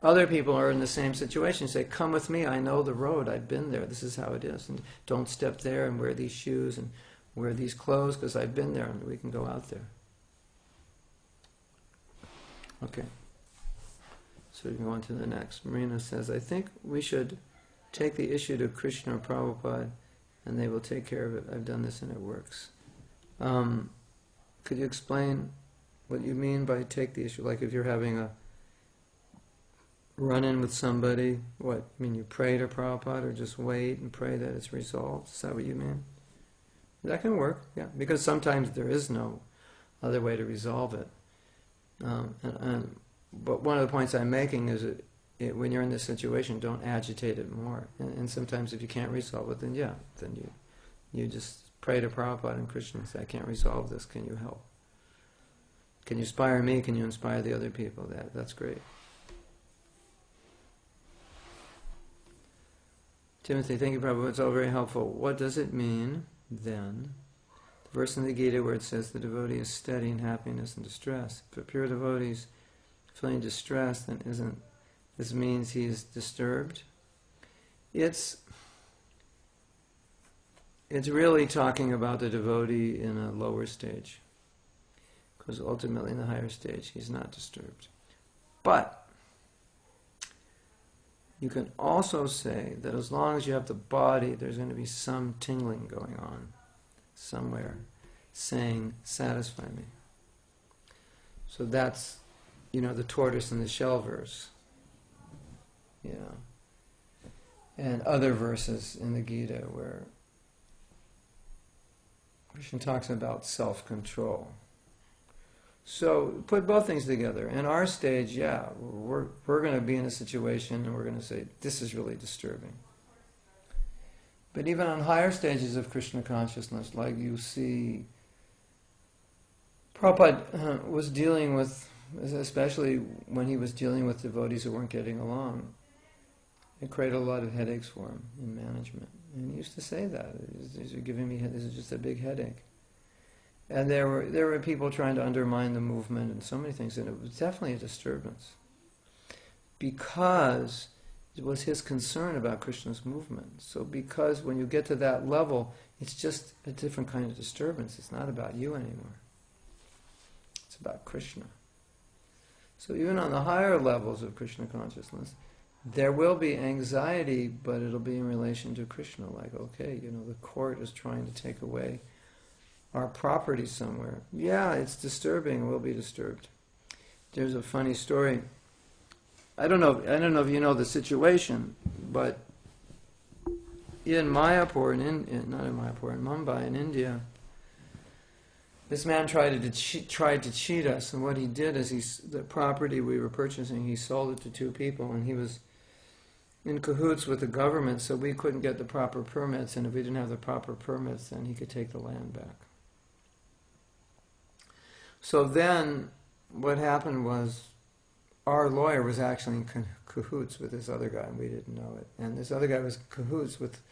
other people are in the same situation. Say, come with me, I know the road, I've been there, this is how it is. And don't step there and wear these shoes and wear these clothes because I've been there, and we can go out there. Okay. So we can go on to the next. Marina says, I think we should take the issue to Krishna or Prabhupada and they will take care of it. I've done this and it works. Could you explain what you mean by take the issue? Like if you're having a run-in with somebody, what? You pray to Prabhupada or just wait and pray that it's resolved? Is that what you mean? That can work, yeah. Because sometimes there is no other way to resolve it. But one of the points I'm making is that when you're in this situation, don't agitate it more. And sometimes if you can't resolve it, then you just pray to Prabhupada and Krishna and say, I can't resolve this, can you help? Can you inspire me? Can you inspire the other people? That's great. Timothy, thank you, Prabhupada. It's all very helpful. What does it mean, then, the verse in the Gita where it says the devotee is steady in happiness and distress? If a pure devotee is feeling distressed, then this means he is disturbed? It's really talking about the devotee in a lower stage, because ultimately in the higher stage he's not disturbed. But you can also say that as long as you have the body, there's going to be some tingling going on somewhere, saying, satisfy me. So that's, the tortoise and the shell verse. And other verses in the Gita where Krishna talks about self-control. So put both things together. In our stage, we're going to be in a situation and we're going to say, this is really disturbing. But even on higher stages of Krishna consciousness, like you see, Prabhupada was dealing with, especially when he was dealing with devotees who weren't getting along, it created a lot of headaches for him in management. And he used to say that, these are giving me, this is just a big headache. And there were people trying to undermine the movement and so many things, and it was definitely a disturbance. Because it was his concern about Krishna's movement. So because when you get to that level, it's just a different kind of disturbance. It's not about you anymore. It's about Krishna. So even on the higher levels of Krishna consciousness, there will be anxiety, but it'll be in relation to Krishna. Like, okay, the court is trying to take away our property somewhere. Yeah, it's disturbing. We'll be disturbed. There's a funny story. I don't know if you know the situation, but in Mayapur, in Mumbai, in India, this man tried to cheat us, and what he did is the property we were purchasing, he sold it to two people, and he was in cahoots with the government, so we couldn't get the proper permits, and if we didn't have the proper permits, then he could take the land back. So then, what happened was, our lawyer was actually in cahoots with this other guy, and we didn't know it. And this other guy was in cahoots with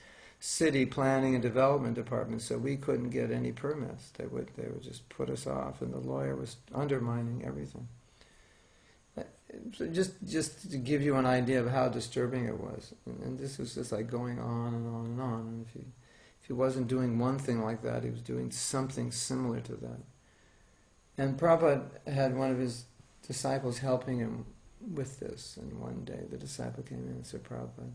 city planning and development department, so we couldn't get any permits. They would just put us off, and the lawyer was undermining everything. So just to give you an idea of how disturbing it was, and this was just like going on and on and on. And if he wasn't doing one thing like that, he was doing something similar to that. And Prabhupada had one of his disciples helping him with this, and one day the disciple came in and said, Prabhupada,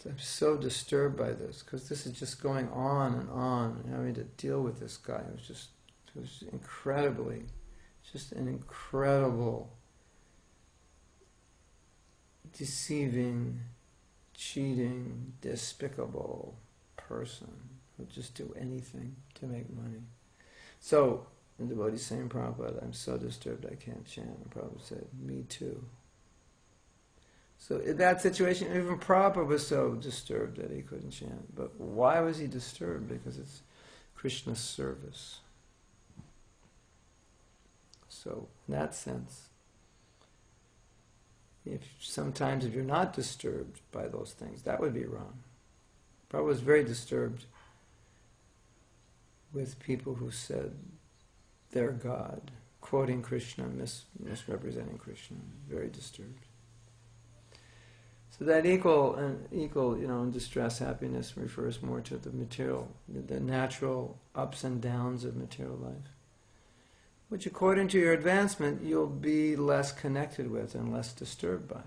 I'm so disturbed by this, because this is just going on, and having to deal with this guy. It was incredibly, just an incredible, deceiving, cheating, despicable person who would just do anything to make money. So, the devotee saying, Prabhupada, I'm so disturbed I can't chant. And Prabhupada said, me too. So in that situation, even Prabhupada was so disturbed that he couldn't chant. But why was he disturbed? Because it's Krishna's service. So in that sense, sometimes if you're not disturbed by those things, that would be wrong. Prabhupada was very disturbed with people who said they're God, quoting Krishna, misrepresenting Krishna. Very disturbed. So that equal in distress happiness refers more to the material, the natural ups and downs of material life, which according to your advancement you'll be less connected with and less disturbed by.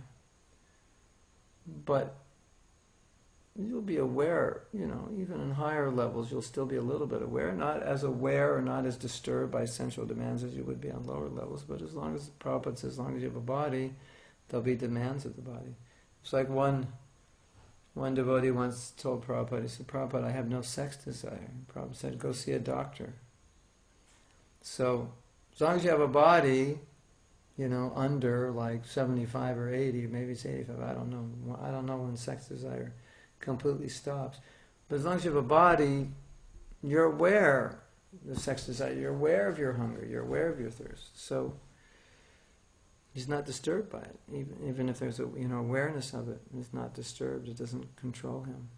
But you'll be aware, even in higher levels you'll still be a little bit aware, not as aware or not as disturbed by sensual demands as you would be on lower levels, but as long as, Prabhupada says, as long as you have a body, there'll be demands of the body. It's like one devotee once told Prabhupada, he said, Prabhupada, I have no sex desire. Prabhupada said, go see a doctor. So, as long as you have a body, under like 75 or 80, maybe it's 85, I don't know. I don't know when sex desire completely stops. But as long as you have a body, you're aware of sex desire, you're aware of your hunger, you're aware of your thirst. So he's not disturbed by it, even if there's awareness of it. He's not disturbed. It doesn't control him.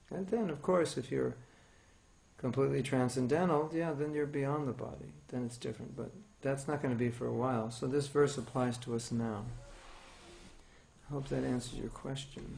And then, of course, if you're completely transcendental, then you're beyond the body. Then it's different. But that's not going to be for a while. So this verse applies to us now. I hope that answers your question.